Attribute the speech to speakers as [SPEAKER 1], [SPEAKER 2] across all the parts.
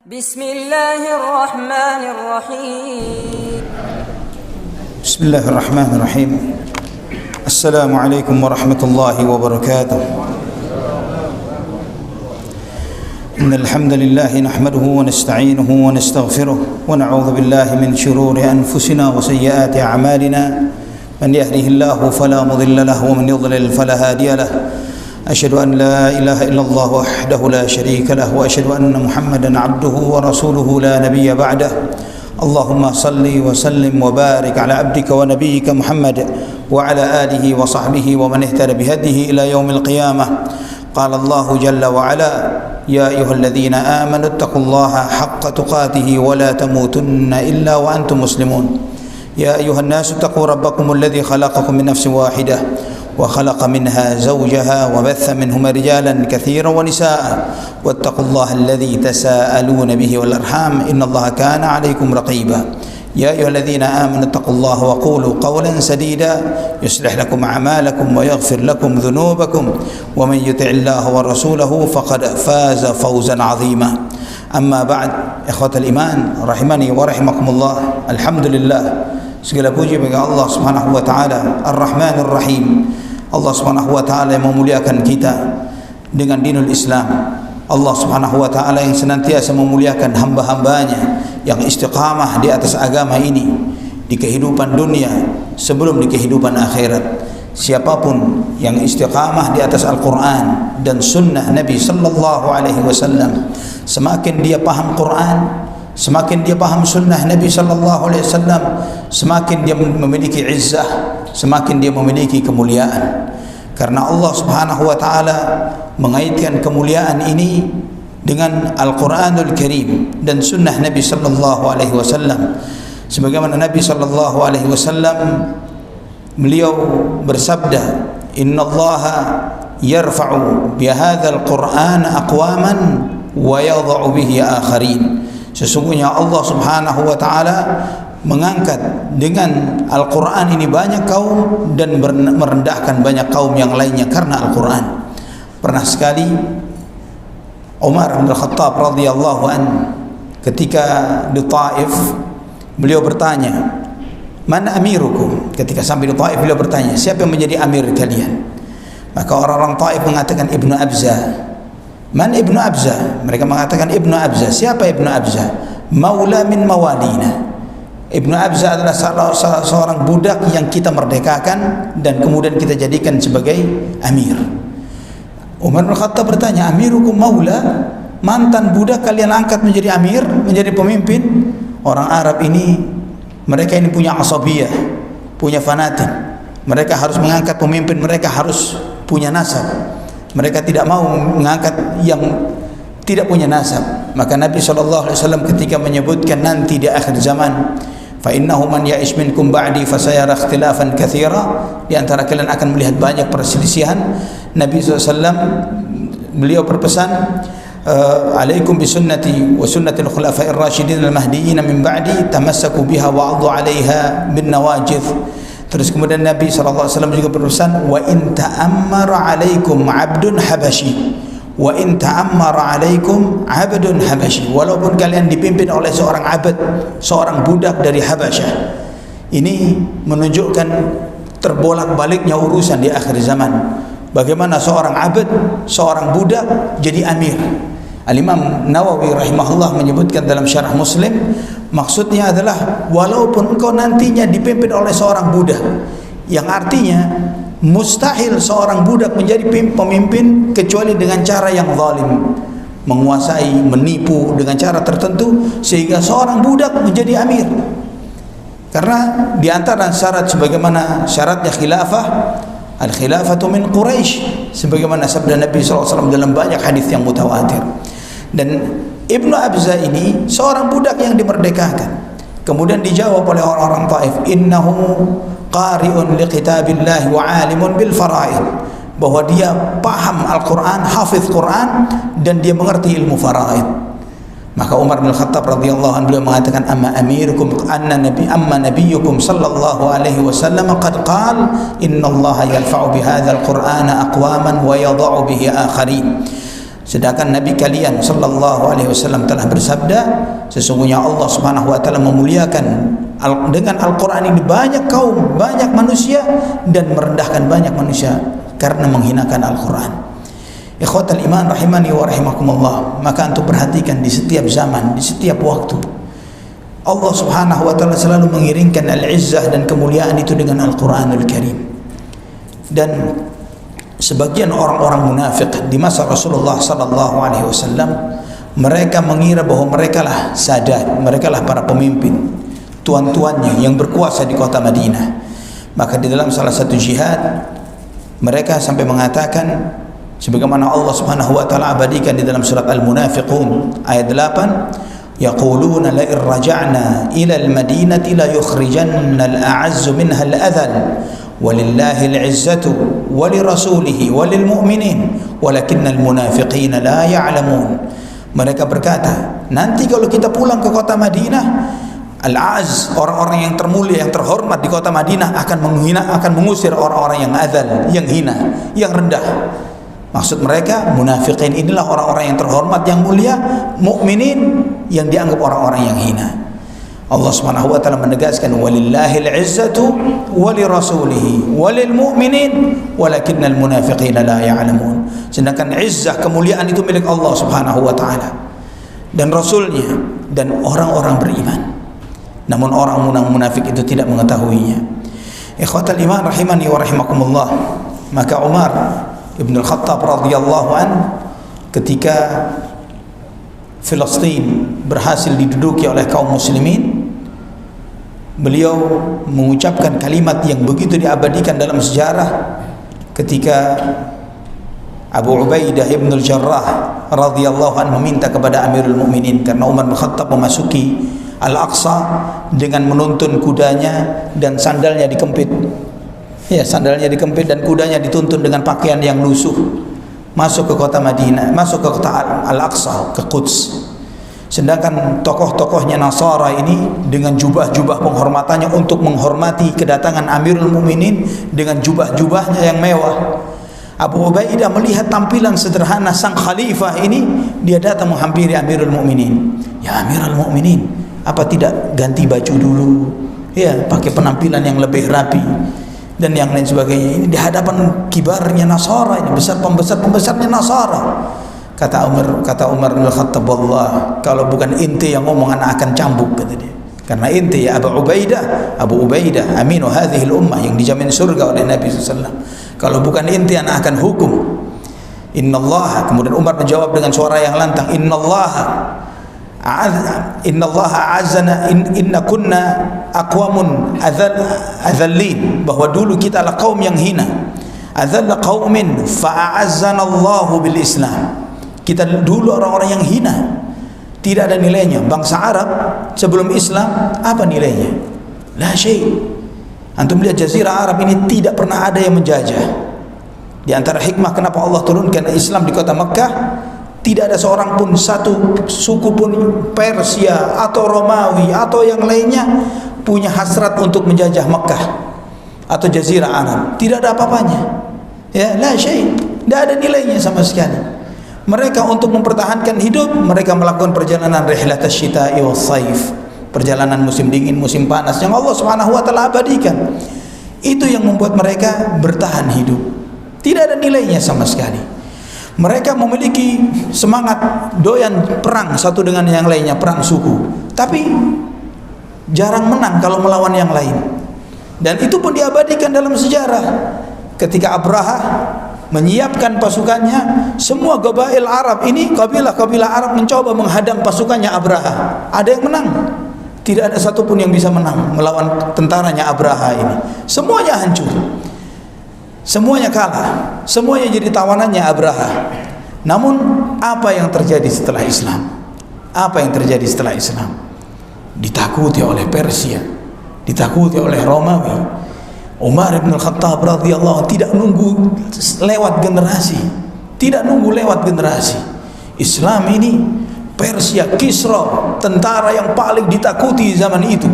[SPEAKER 1] بسم الله الرحمن الرحيم
[SPEAKER 2] بسم الله الرحمن الرحيم السلام عليكم ورحمة الله وبركاته إن الحمد لله نحمده ونستعينه ونستغفره ونعوذ بالله من شرور أنفسنا وسيئات أعمالنا من يهده الله فلا مضل له ومن يضلل فلا هادي له أشهد أن لا إله إلا الله وحده لا شريك له وأشهد أن محمدا عبده ورسوله لا نبي بعده اللهم صل وسلم وبارك على عبدك ونبيك محمد وعلى آله وصحبه ومن اهتدى بهديه إلى يوم القيامة قال الله جل وعلا يا أيها الذين آمنوا اتقوا الله حق تقاته ولا تموتن إلا وأنتم مسلمون يا أيها الناس اتقوا ربكم الذي خلقكم من نفس واحدة وخلق منها زوجها وبث منهما رجالا كثيرا ونساء واتقوا الله الذي تساءلون به والأرحام إن الله كان عليكم رقيبا يا أيها الذين آمنوا اتقوا الله وقولوا قولا سديدا يصلح لكم أعمالكم ويغفر لكم ذنوبكم ومن يطع الله ورسوله فقد فاز فوزا عظيما أما بعد إخوة الإيمان رحمني ورحمكم الله الحمد لله segala puji bagi Allah Subhanahu wa taala Ar-Rahman Ar-Rahim. Allah Subhanahu wa taala yang memuliakan kita dengan dinul Islam. Allah Subhanahu wa taala yang senantiasa memuliakan hamba-hambanya yang istiqamah di atas agama ini di kehidupan dunia sebelum di kehidupan akhirat. Siapapun yang istiqamah di atas Al-Quran dan sunnah Nabi sallallahu alaihi wasallam, semakin dia paham Quran, semakin dia paham sunnah Nabi sallallahu alaihi wasallam, semakin dia memiliki izzah, semakin dia memiliki kemuliaan. Karena Allah Subhanahu wa taala mengaitkan kemuliaan ini dengan Al-Qur'anul Karim dan sunnah Nabi sallallahu alaihi wasallam. Sebagaimana Nabi sallallahu alaihi wasallam beliau bersabda, "Innallaha yarfa'u bihadzal Qur'an aqwaman wa yadh'u bihi akharin." Sesungguhnya Allah Subhanahu wa taala mengangkat dengan Al-Quran ini banyak kaum dan merendahkan banyak kaum yang lainnya karena Al-Quran. Pernah sekali Umar bin Khattab radhiyallahu anhu ketika di Taif, beliau bertanya, "Man amirukum?" Ketika sampai di Taif beliau bertanya, "Siapa yang menjadi amir kalian?" Maka orang-orang Taif mengatakan Ibnu Abza. Man Ibnu Abza? Mereka mengatakan Ibnu Abza. Siapa Ibnu Abza? Maula min mawalina. Ibnu Abza adalah seorang budak yang kita merdekakan dan kemudian kita jadikan sebagai amir. Umar bin Khattab bertanya, "Amirukum maula?" Mantan budak kalian angkat menjadi amir, menjadi pemimpin? Orang Arab ini, mereka ini punya asabiyah, punya fanatik. Mereka harus mengangkat pemimpin, mereka harus punya nasab. Mereka tidak mau mengangkat yang tidak punya nasab. Maka Nabi SAW ketika menyebutkan nanti di akhir zaman, fa innahu man ya'ish minkum ba'di fasayara ikhtilafan katsira, di antara kalian akan melihat banyak perselisihan. Nabi SAW beliau berpesan, alaikum bisunnati wa sunnatil khulafa'ir rasyidin al-mahdiyyin min ba'di tamassaku biha wa 'addu 'alaiha bin nawajidh. Terus kemudian Nabi SAW juga berpesan, wa in ta'ammara alaikum abdun habashi, wa in ta'ammara alaikum abdun habashi, walaupun kalian dipimpin oleh seorang abad, seorang budak dari Habasyah. Ini menunjukkan terbolak-baliknya urusan di akhir zaman. Bagaimana seorang abad, seorang budak jadi amir. Al-Imam Nawawi rahimahullah menyebutkan dalam syarah Muslim, maksudnya adalah walaupun engkau nantinya dipimpin oleh seorang budak, yang artinya mustahil seorang budak menjadi pemimpin kecuali dengan cara yang zalim, menguasai, menipu dengan cara tertentu sehingga seorang budak menjadi amir. Karena di antara syarat sebagaimana syaratnya khilafah, al-khilafatu min Quraisy, sebagaimana sabda Nabi SAW dalam banyak hadis yang mutawatir. Dan Ibnu Abza ini seorang budak yang dimerdekakan. Kemudian dijawab oleh orang-orang Taif, innahu qari'un liqitabillahi wa 'alimun bil fara'id, bahwa dia paham Al-Quran, hafiz Quran, dan dia mengerti ilmu fara'id. Maka Umar bin Khattab radhiyallahu anhu beliau mengatakan, amma amirukum amma nabiyyukum sallallahu alaihi wasallam qad qala innallaha yarfa'u bihadzal qur'ana aqwaman wa yadh'u bihi akharin. Sedangkan Nabi kalian sallallahu alaihi wasallam telah bersabda, sesungguhnya Allah Subhanahu wa taala memuliakan dengan Al-Qur'an ini banyak kaum, banyak manusia, dan merendahkan banyak manusia karena menghinakan Al-Qur'an. Ikhwatal iman rahimani wa rahimakumullah, maka antum perhatikan di setiap zaman, di setiap waktu, Allah Subhanahu wa taala selalu mengiringkan al-izzah dan kemuliaan itu dengan Al-Qur'anul Karim. Dan sebagian orang-orang munafik di masa Rasulullah sallallahu alaihi wasallam, mereka mengira bahwa mereka lah sadat, mereka lah para pemimpin, tuan-tuannya yang berkuasa di kota Madinah. Maka di dalam salah satu jihad mereka sampai mengatakan, sebagaimana Allah Subhanahu wa taala abadikan di dalam surat Al-Munafiqun ayat 8, yaquluna la in raja'na ila al-madinati la yukhrijanna al-a'azzu minha al-adhal walillahi al-izzatu walirasulihi walilmu'minin walakinnal munafiqina la ya'lamun. Mereka berkata, nanti kalau kita pulang ke kota Madinah, al-a'az, orang-orang yang termulia, yang terhormat di kota Madinah akan mengusir orang-orang yang adzal, yang hina, yang rendah. Maksud mereka, munafiqin inilah orang-orang yang terhormat, yang mulia, mukminin yang dianggap orang-orang yang hina. Allah Subhanahu wa taala menegaskan, walillahil izzatu walirasulihi walilmu'minin walakinnal munafiqina la ya'lamun. Sedangkan izzah, kemuliaan itu milik Allah Subhanahu wa taala dan rasulnya dan orang-orang beriman. Namun orang munafik itu tidak mengetahuinya. Ikhwatal iman rahimani wa rahimakumullah, maka Umar Ibn Al-Khattab radhiyallahu an ketika Filistin berhasil diduduki oleh kaum muslimin, beliau mengucapkan kalimat yang begitu diabadikan dalam sejarah ketika Abu Ubaidah Ibn Al-Jarrah radhiyallahu anhu meminta kepada Amirul Mukminin, karena Umar bin Khattab memasuki Al-Aqsa dengan menuntun kudanya dan sandalnya dikempit. Ya, sandalnya dikempit dan kudanya dituntun dengan pakaian yang lusuh masuk ke kota Madinah, masuk ke kota Al-Aqsa, ke Quds. Sedangkan tokoh-tokohnya Nasara ini dengan jubah-jubah penghormatannya untuk menghormati kedatangan Amirul Mukminin dengan jubah-jubahnya yang mewah. Abu Ubaidah melihat tampilan sederhana sang khalifah ini, dia datang menghampiri Amirul Mukminin. Ya Amirul Mukminin, apa tidak ganti baju dulu? Ya, pakai penampilan yang lebih rapi dan yang lain sebagainya. Ini di hadapan kibarnya Nasara, ini pembesarnya Nasara. Kata Umar bin Khattab, wallah, kalau bukan inti yang ngomong anak akan cambuk, kata dia. Karena inti ya Abu Ubaidah aminu hadhil ummah, yang dijamin surga oleh Nabi SAW. Kalau bukan inti anak akan hukum. Innallaha, kemudian Umar menjawab dengan suara yang lantang, innallaha a'azzana inna kunna aqwamun adzallin, bahwa dulu kita adalah kaum yang hina. Adzalla qaumin fa'azzana Allahu bil Islam. Kita dulu orang-orang yang hina, tidak ada nilainya. Bangsa Arab sebelum Islam apa nilainya? La syai'. Antum lihat Jazirah Arab ini tidak pernah ada yang menjajah. Di antara hikmah kenapa Allah turunkan Islam di kota Makkah, tidak ada seorang pun, satu suku pun, Persia atau Romawi atau yang lainnya, punya hasrat untuk menjajah Makkah atau Jazirah Arab. Tidak ada apa-apanya. Ya, la syai', tidak ada nilainya sama sekali. Mereka untuk mempertahankan hidup, mereka melakukan perjalanan rihlat asy-syita'i was-saif, perjalanan musim dingin, musim panas yang Allah Subhanahu wa taala abadikan. Itu yang membuat mereka bertahan hidup. Tidak ada nilainya sama sekali. Mereka memiliki semangat doyan perang satu dengan yang lainnya, perang suku, tapi jarang menang kalau melawan yang lain. Dan itu pun diabadikan dalam sejarah. Ketika Abraha menyiapkan pasukannya, semua qabail Arab ini, kabilah-kabilah Arab mencoba menghadang pasukannya Abraha. Ada yang menang? Tidak ada satupun yang bisa menang melawan tentaranya Abraha ini. Semuanya hancur, semuanya kalah, semuanya jadi tawanannya Abraha. Namun apa yang terjadi setelah Islam? Apa yang terjadi setelah Islam? Ditakuti oleh Persia, ditakuti oleh Romawi. Umar bin Khattab radhiyallahu tidak nunggu lewat generasi, Islam ini, Persia, Kisra, tentara yang paling ditakuti zaman itu,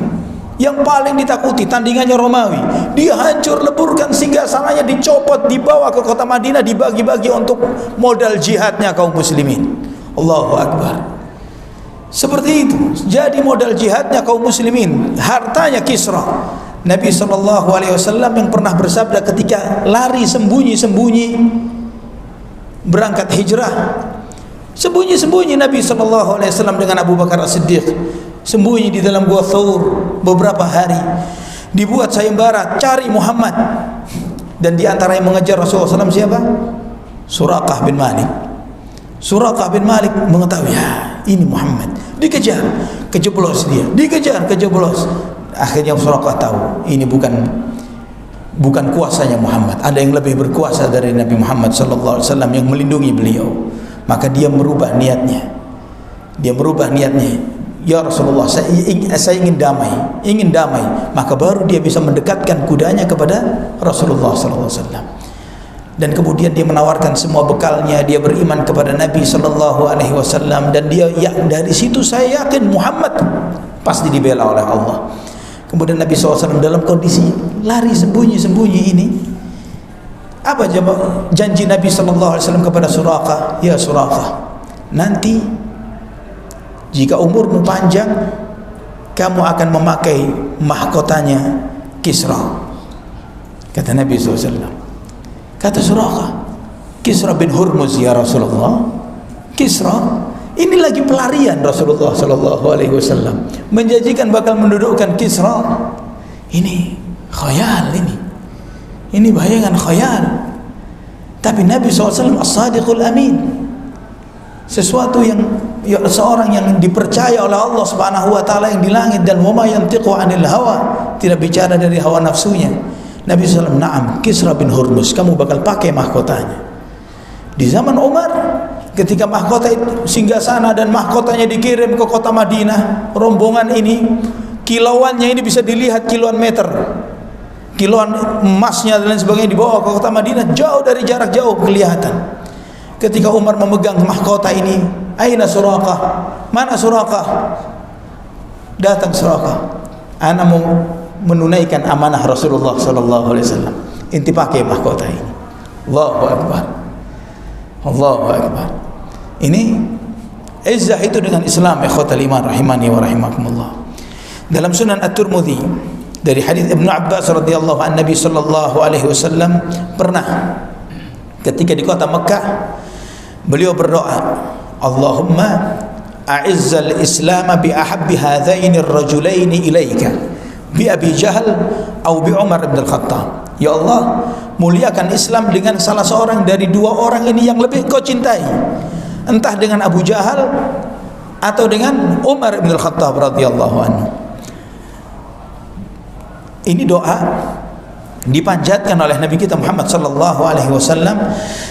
[SPEAKER 2] yang paling ditakuti, tandingannya Romawi. Dia hancur leburkan singgasananya, dicopot, dibawa ke kota Madinah, dibagi-bagi untuk modal jihadnya kaum muslimin. Allahu Akbar. Seperti itu jadi modal jihadnya kaum muslimin, hartanya Kisra. Nabi SAW yang pernah bersabda ketika lari sembunyi-sembunyi berangkat hijrah, sembunyi-sembunyi Nabi SAW dengan Abu Bakar As-Siddiq sembunyi di dalam gua Thawr beberapa hari, dibuat sayembara cari Muhammad, dan di antara yang mengejar Rasulullah SAW siapa? Suraqah bin Malik. Suraqah bin Malik mengetahui, ya ini Muhammad, dikejar, kejeblos dia, dikejar, kejeblos. Akhirnya Suraqah tahu ini bukan kuasanya Muhammad, ada yang lebih berkuasa dari Nabi Muhammad SAW yang melindungi beliau. Maka dia merubah niatnya. Ya Rasulullah, saya ingin damai, maka baru dia bisa mendekatkan kudanya kepada Rasulullah SAW. Dan kemudian dia menawarkan semua bekalnya, dia beriman kepada Nabi SAW, dan dia dari situ saya yakin Muhammad pasti dibela oleh Allah. Kemudian Nabi SAW dalam kondisi lari sembunyi-sembunyi ini, apa janji Nabi SAW kepada Suraqah? Ya Suraqah, nanti jika umurmu panjang, kamu akan memakai mahkotanya Kisra. Kata Nabi SAW. Kata Suraqah, Kisra bin Hurmuz ya Rasulullah. Kisra ini lagi pelarian Rasulullah SAW, menjanjikan bakal mendudukkan Kisra. Ini khayal, ini bayangan khayal. Tapi Nabi SAW as-sadiqul amin, sesuatu yang seorang yang dipercaya oleh Allah Subhanahu wa taala yang di langit, dan wa ma yantiqu 'anil hawa, tidak bicara dari hawa nafsunya. Nabi SAW, na'am, Kisra bin Hurmuz, kamu bakal pakai mahkotanya. Di zaman Umar, ketika mahkota itu singgasana dan mahkotanya dikirim ke kota Madinah, rombongan ini kilauannya ini bisa dilihat kiloan meter, kiloan emasnya dan lain sebagainya dibawa ke kota Madinah, jauh dari jarak jauh kelihatan. Ketika Umar memegang mahkota ini, aina Suraqah? Mana Suraqah? Datang Suraqah. Ana mau menunaikan amanah Rasulullah SAW. Inti pakai mahkota ini. Allahu Akbar. Allahu Akbar. Ini izzah itu dengan Islam, ikhwatal iman rahimani wa rahimakumullah. Dalam Sunan At-Tirmidzi dari hadis Ibnu Abbas radhiyallahu an, Nabi sallallahu alaihi wasallam pernah ketika di kota Mekah beliau berdoa, Allahumma a'izzal Islam bi ahabbi hadzaini ar-rajulaini ilaika, bi Abi Jahal atau bi Umar bin Al-Khattab. Ya Allah, muliakan Islam dengan salah seorang dari dua orang ini yang lebih kau cintai, entah dengan Abu Jahal atau dengan Umar bin Al-Khattab radhiyallahu anhu. Ini doa dipanjatkan oleh Nabi kita Muhammad sallallahu alaihi wasallam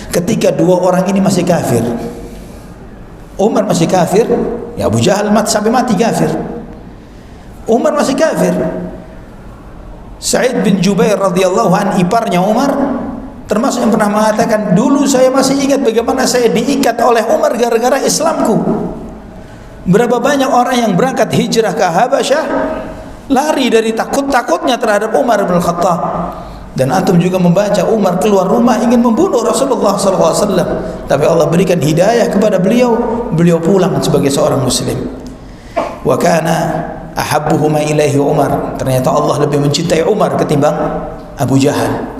[SPEAKER 2] ketika dua orang ini masih kafir. Umar masih kafir, ya Abu Jahal sampai mati kafir. Umar masih kafir. Sa'id bin Jubair radhiyallahu an, iparnya Umar, termasuk yang pernah mengatakan, dulu saya masih ingat bagaimana saya diikat oleh Umar gara-gara Islamku. Berapa banyak orang yang berangkat hijrah ke Habasyah lari dari takutnya terhadap Umar bin Khattab. Dan antum juga membaca Umar keluar rumah ingin membunuh Rasulullah SAW, tapi Allah berikan hidayah kepada beliau, beliau pulang sebagai seorang muslim. Wa kana ahabbuhuma ilaihi Umar, ternyata Allah lebih mencintai Umar ketimbang Abu Jahal.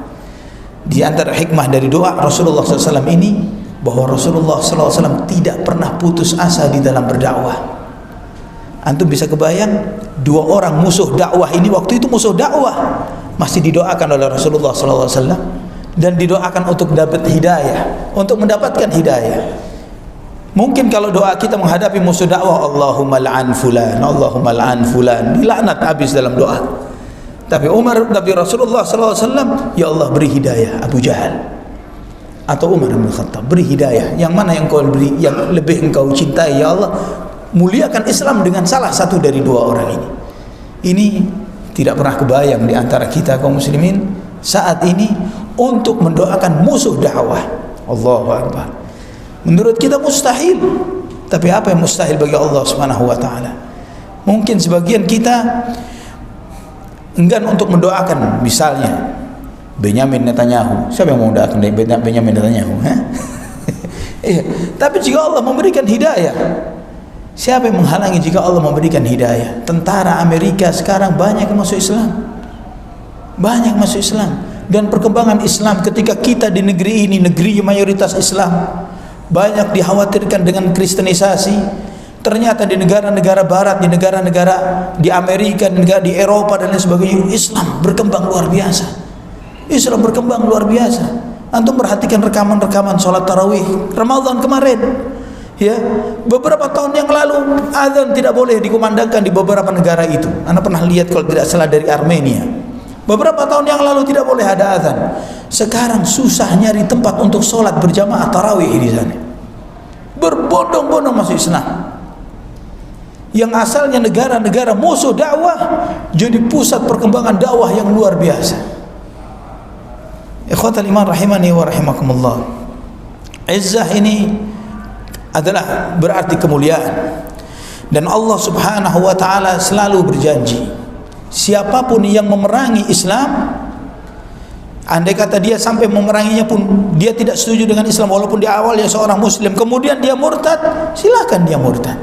[SPEAKER 2] Di antara hikmah dari doa Rasulullah SAW ini, bahwa Rasulullah SAW tidak pernah putus asa di dalam berdakwah. Antum bisa kebayang, dua orang musuh dakwah ini, waktu itu musuh dakwah, masih didoakan oleh Rasulullah SAW, dan didoakan untuk dapat hidayah, untuk mendapatkan hidayah. Mungkin kalau doa kita menghadapi musuh dakwah, Allahumma la'an fulan, Allahumma la'an fulan, dilaknat habis dalam doa. Tapi Nabi Rasulullah SAW, ya Allah beri hidayah Abu Jahal atau Umar bin Khattab, beri hidayah. Yang mana yang kau beri, yang lebih engkau cintai, ya Allah, muliakan Islam dengan salah satu dari dua orang ini. Ini tidak pernah kebayang di antara kita kaum muslimin saat ini untuk mendoakan musuh dakwah. Allahu Akbar. Menurut kita mustahil, tapi apa yang mustahil bagi Allah Subhanahu wa taala? Mungkin sebagian kita enggan untuk mendoakan misalnya Benyamin Netanyahu. Siapa yang mau mendoakan Benyamin Netanyahu? Iya. Tapi jika Allah memberikan hidayah, siapa yang menghalangi jika Allah memberikan hidayah? Tentara Amerika sekarang banyak yang masuk Islam. Banyak masuk Islam. Dan perkembangan Islam ketika kita di negeri ini, negeri mayoritas Islam, banyak dikhawatirkan dengan kristenisasi. Ternyata di negara-negara barat, di negara-negara di Amerika, di Eropa dan lain sebagainya, Islam berkembang luar biasa. Islam berkembang luar biasa. Antum perhatikan rekaman-rekaman sholat tarawih Ramadan kemarin. Ya, beberapa tahun yang lalu azan tidak boleh dikumandangkan di beberapa negara itu. Anda pernah lihat kalau tidak salah dari Armenia. Beberapa tahun yang lalu tidak boleh ada azan. Sekarang susah nyari tempat untuk sholat berjamaah tarawih di sana. Berbondong-bondong masuk Islam. Yang asalnya negara-negara musuh dakwah jadi pusat perkembangan dakwah yang luar biasa. Ikhwatal iman rahimani wa rahimakumullah. Izzah ini adalah berarti kemuliaan. Dan Allah Subhanahu wa taala selalu berjanji, siapapun yang memerangi Islam, andai kata dia sampai memeranginya pun dia tidak setuju dengan Islam walaupun di awal dia seorang muslim, kemudian dia murtad, silakan dia murtad.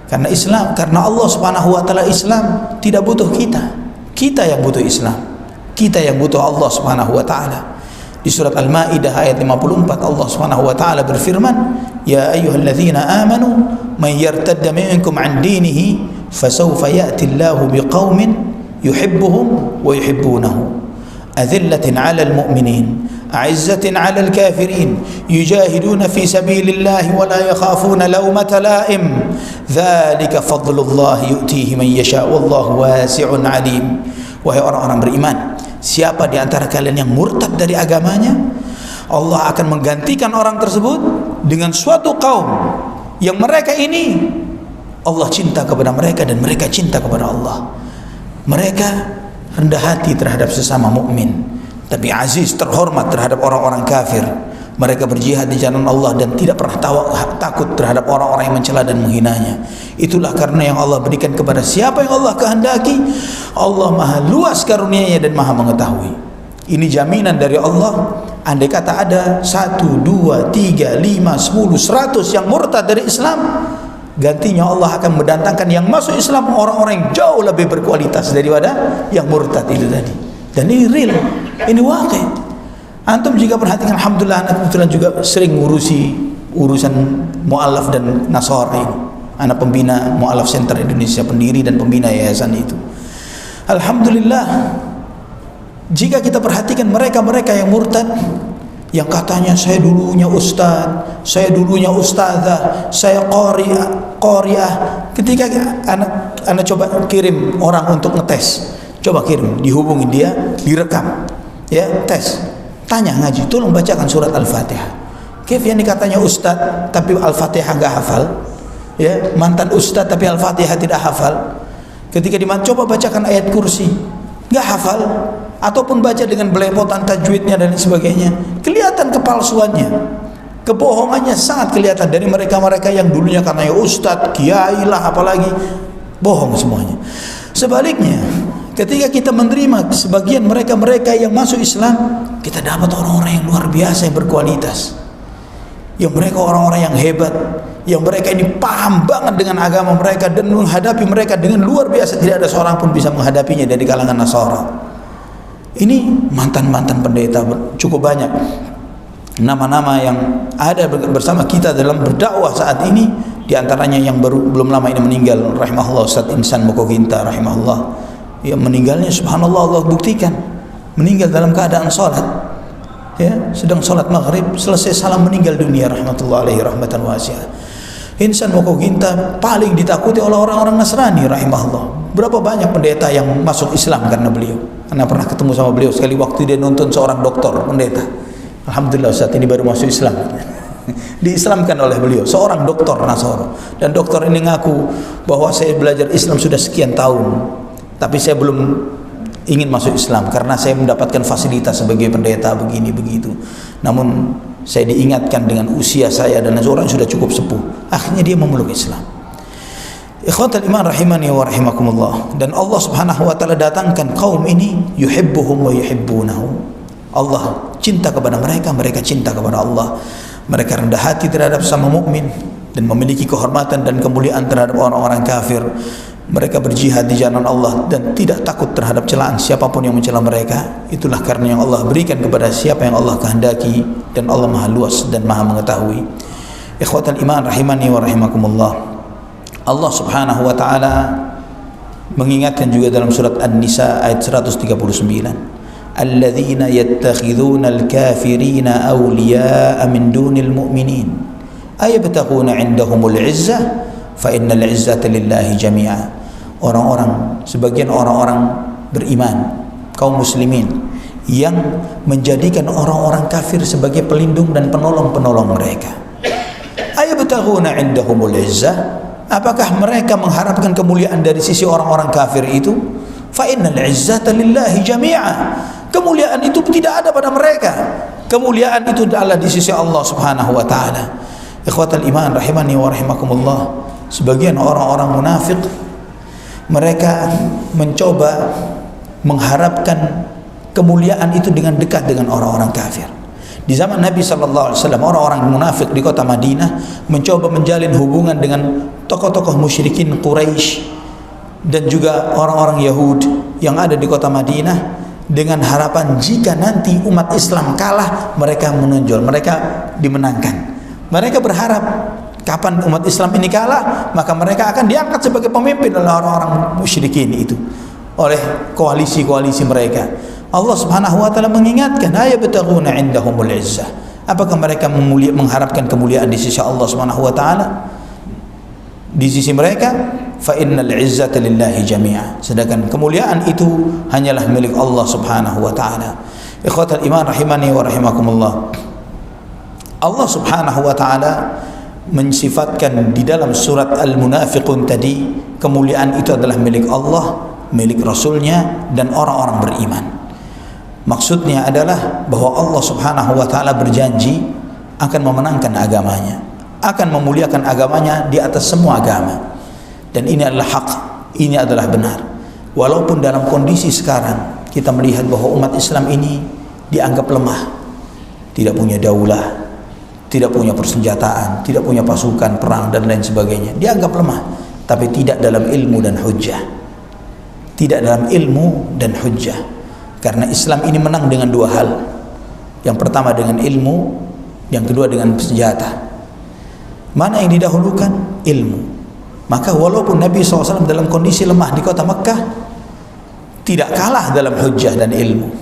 [SPEAKER 2] Karena Allah Subhanahu wa taala Islam tidak butuh kita. Kita yang butuh Islam. Kita yang butuh Allah Subhanahu wa taala. Di surat Al-Maidah ayat 54 Allah Subhanahu wa taala berfirman, "Ya ayyuhalladzina amanu may yartadda minkum 'an dinihi fasawfa ya'ti Allahu biqaumin yuhibbuhum wa yuhibbunahu. Adzillatin 'alal mu'minin, a'izzatin 'alal kafirin, yujahiduna fi sabilillahi wa la yakhafuna lawmata la'im. Dzalika fadlullahi yu'tihi man yasha wallahu wasi'un 'alim." Wahai orang-orang beriman, siapa di antara kalian yang murtad dari agamanya, Allah akan menggantikan orang tersebut dengan suatu kaum yang mereka ini Allah cinta kepada mereka dan mereka cinta kepada Allah. Mereka rendah hati terhadap sesama mukmin, tapi aziz terhormat terhadap orang-orang kafir. Mereka berjihad di jalan Allah dan tidak pernah takut terhadap orang-orang yang mencela dan menghinanya. Itulah karena yang Allah berikan kepada siapa yang Allah kehendaki. Allah maha luas karunia-Nya dan maha mengetahui. Ini jaminan dari Allah. Andai kata ada 1, 2, 3, 5, 10, 100 yang murtad dari Islam, gantinya Allah akan mendatangkan yang masuk Islam orang-orang yang jauh lebih berkualitas daripada yang murtad itu tadi. Dan ini real, ini waqi'. Antum jika perhatikan, alhamdulillah anak kebetulan juga sering ngurusi urusan mu'alaf dan nasara ini. Anak pembina Mu'alaf Center Indonesia, pendiri dan pembina yayasan itu. Alhamdulillah, jika kita perhatikan mereka-mereka yang murtad, yang katanya saya dulunya ustaz, saya dulunya ustazah, saya qari'ah. Ketika anak coba kirim orang untuk ngetes, coba kirim, dihubungi dia, direkam, ya tes. Tanya ngaji, tolong bacakan surat Al-Fatihah. Kif yang katanya ustaz tapi Al-Fatihah enggak hafal? Ya, mantan ustaz tapi Al-Fatihah tidak hafal. Ketika coba bacakan ayat kursi, enggak hafal, ataupun baca dengan belepotan tajwidnya dan sebagainya. Kelihatan kepalsuannya. Kebohongannya sangat kelihatan dari mereka-mereka yang dulunya katanya ustaz, kiai lah apalagi, bohong semuanya. Sebaliknya, ketika kita menerima sebagian mereka-mereka yang masuk Islam, kita dapat orang-orang yang luar biasa yang berkualitas. Yang mereka orang-orang yang hebat, yang mereka ini paham banget dengan agama mereka dan menghadapi mereka dengan luar biasa. Tidak ada seorang pun bisa menghadapinya dari kalangan Nasara. Ini mantan-mantan pendeta cukup banyak. Nama-nama yang ada bersama kita dalam berdakwah saat ini, di antaranya yang belum lama ini meninggal, rahimahullah, Ustaz Insan Mokoginta rahimahullah. Yang meninggalnya subhanallah Allah buktikan, meninggal dalam keadaan salat, ya, sedang salat maghrib, selesai salam meninggal dunia, rahmatullah alaihi rahmatan wasi'ah. Insan Mokoginta paling ditakuti oleh orang-orang Nasrani rahimahullah. Berapa banyak pendeta yang masuk Islam karena beliau. Anda pernah ketemu sama beliau sekali waktu dia nuntun seorang doktor pendeta. Alhamdulillah saat ini baru masuk Islam. Diislamkan oleh beliau, seorang doktor Nasara. Dan dokter ini ngaku bahwa saya belajar Islam sudah sekian tahun, tapi saya belum ingin masuk Islam karena saya mendapatkan fasilitas sebagai pendeta begini begitu. Namun saya diingatkan dengan usia saya dan seorang sudah cukup sepuh. Akhirnya dia memeluk Islam. Ikhwatal iman rahimani wa rahimakumullah. Dan Allah Subhanahu wa taala datangkan kaum ini yuhibbuhum wa yuhibbunahu. Allah cinta kepada mereka, mereka cinta kepada Allah. Mereka rendah hati terhadap sama mukmin dan memiliki kehormatan dan kemuliaan terhadap orang-orang kafir. Mereka berjihad di jalan Allah dan tidak takut terhadap celaan siapapun yang mencela mereka. Itulah karena yang Allah berikan kepada siapa yang Allah kehendaki, dan Allah Maha luas dan Maha mengetahui. Ikhwatal iman rahimani wa rahimakumullah. Allah Subhanahu wa taala mengingatkan juga dalam surat An-Nisa ayat 139, alladzina yattakhidhuna al-kafirina awliya'a min dunil mu'minin ayabtaghuna 'indahumul 'izzah fa innal 'izzata lillahi jami'a. Sebagian orang-orang beriman, kaum muslimin, yang menjadikan orang-orang kafir sebagai pelindung dan penolong-penolong mereka. Ayabtaghuna 'indahumul 'izzah, apakah mereka mengharapkan kemuliaan dari sisi orang-orang kafir itu? Fa innal 'izzata lillahi jami'a, kemuliaan itu tidak ada pada mereka. Kemuliaan itu adalah di sisi Allah Subhanahu wa taala. Ikhwatal iman rahimani wa rahimakumullah. Sebagian orang-orang munafik, mereka mencoba mengharapkan kemuliaan itu dengan dekat dengan orang-orang kafir. Di zaman Nabi sallallahu alaihi wasallam, orang-orang munafik di kota Madinah mencoba menjalin hubungan dengan tokoh-tokoh musyrikin Quraisy dan juga orang-orang Yahud yang ada di kota Madinah, dengan harapan jika nanti umat Islam kalah, mereka menonjol, mereka dimenangkan. Mereka berharap kapan umat Islam ini kalah, maka mereka akan diangkat sebagai pemimpin oleh orang-orang musyrikin itu, oleh koalisi-koalisi mereka. Allah Subhanahu wa taala mengingatkan, ayabtaghuna 'indahumul 'izzah, apakah mereka mengharapkan kemuliaan di sisi Allah Subhanahu wa taala? Di sisi mereka, fa innal 'izzata lillahi jami'a, sedangkan kemuliaan itu hanyalah milik Allah Subhanahu wa taala. Ikhwatal iman rahimani wa rahimakumullah. Allah Subhanahu wa taala mensifatkan di dalam surat Al-Munafiqun tadi, kemuliaan itu adalah milik Allah, milik Rasulnya, dan orang-orang beriman. Maksudnya adalah bahwa Allah Subhanahu wa taala berjanji akan memenangkan agamanya, akan memuliakan agamanya di atas semua agama. Dan ini adalah hak, ini adalah benar. Walaupun dalam kondisi sekarang kita melihat bahwa umat Islam ini dianggap lemah, tidak punya daulah, tidak punya persenjataan, tidak punya pasukan perang dan lain sebagainya, dianggap lemah, tapi tidak dalam ilmu dan hujjah. Tidak dalam ilmu dan hujjah. Karena Islam ini menang dengan dua hal. Yang pertama dengan ilmu, yang kedua dengan senjata. Mana yang didahulukan? Ilmu. Maka walaupun Nabi SAW dalam kondisi lemah di kota Mekkah, tidak kalah dalam hujjah dan ilmu.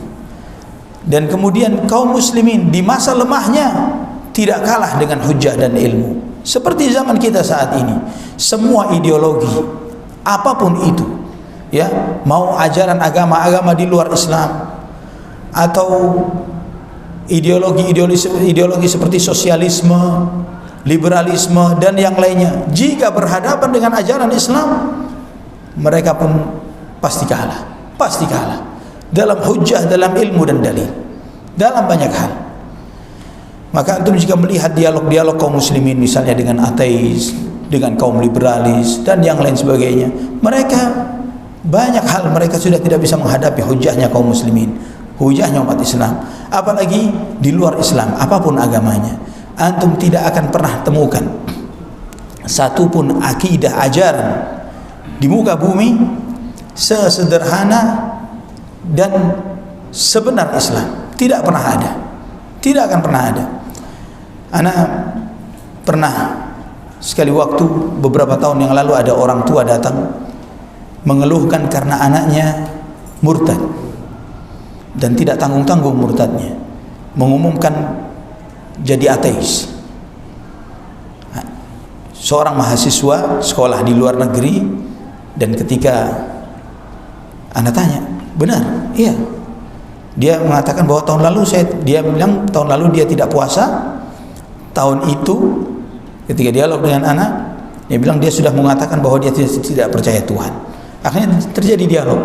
[SPEAKER 2] Dan kemudian kaum muslimin di masa lemahnya tidak kalah dengan hujjah dan ilmu. Seperti zaman kita saat ini, semua ideologi apapun itu, ya, mau ajaran agama di luar Islam atau ideologi seperti sosialisme, liberalisme dan yang lainnya, jika berhadapan dengan ajaran Islam, mereka pun pasti kalah dalam hujjah, dalam ilmu dan dalil, dalam banyak hal. Maka antum jika melihat dialog-dialog kaum muslimin misalnya dengan ateis, dengan kaum liberalis dan yang lain sebagainya, mereka banyak hal mereka sudah tidak bisa menghadapi hujahnya kaum muslimin, hujahnya umat Islam. Apalagi di luar Islam, apapun agamanya, antum tidak akan pernah temukan satupun akidah ajaran di muka bumi sesederhana dan sebenar Islam. Tidak pernah ada, tidak akan pernah ada. Anak pernah sekali waktu beberapa tahun yang lalu ada orang tua datang mengeluhkan karena anaknya murtad dan tidak tanggung-tanggung murtadnya, mengumumkan jadi ateis. Seorang mahasiswa sekolah di luar negeri, dan ketika anak tanya, benar? Iya. Dia mengatakan bahwa dia bilang tahun lalu dia tidak puasa. Tahun itu ketika dialog dengan anak, dia bilang dia sudah mengatakan bahwa dia tidak percaya Tuhan. Akhirnya terjadi dialog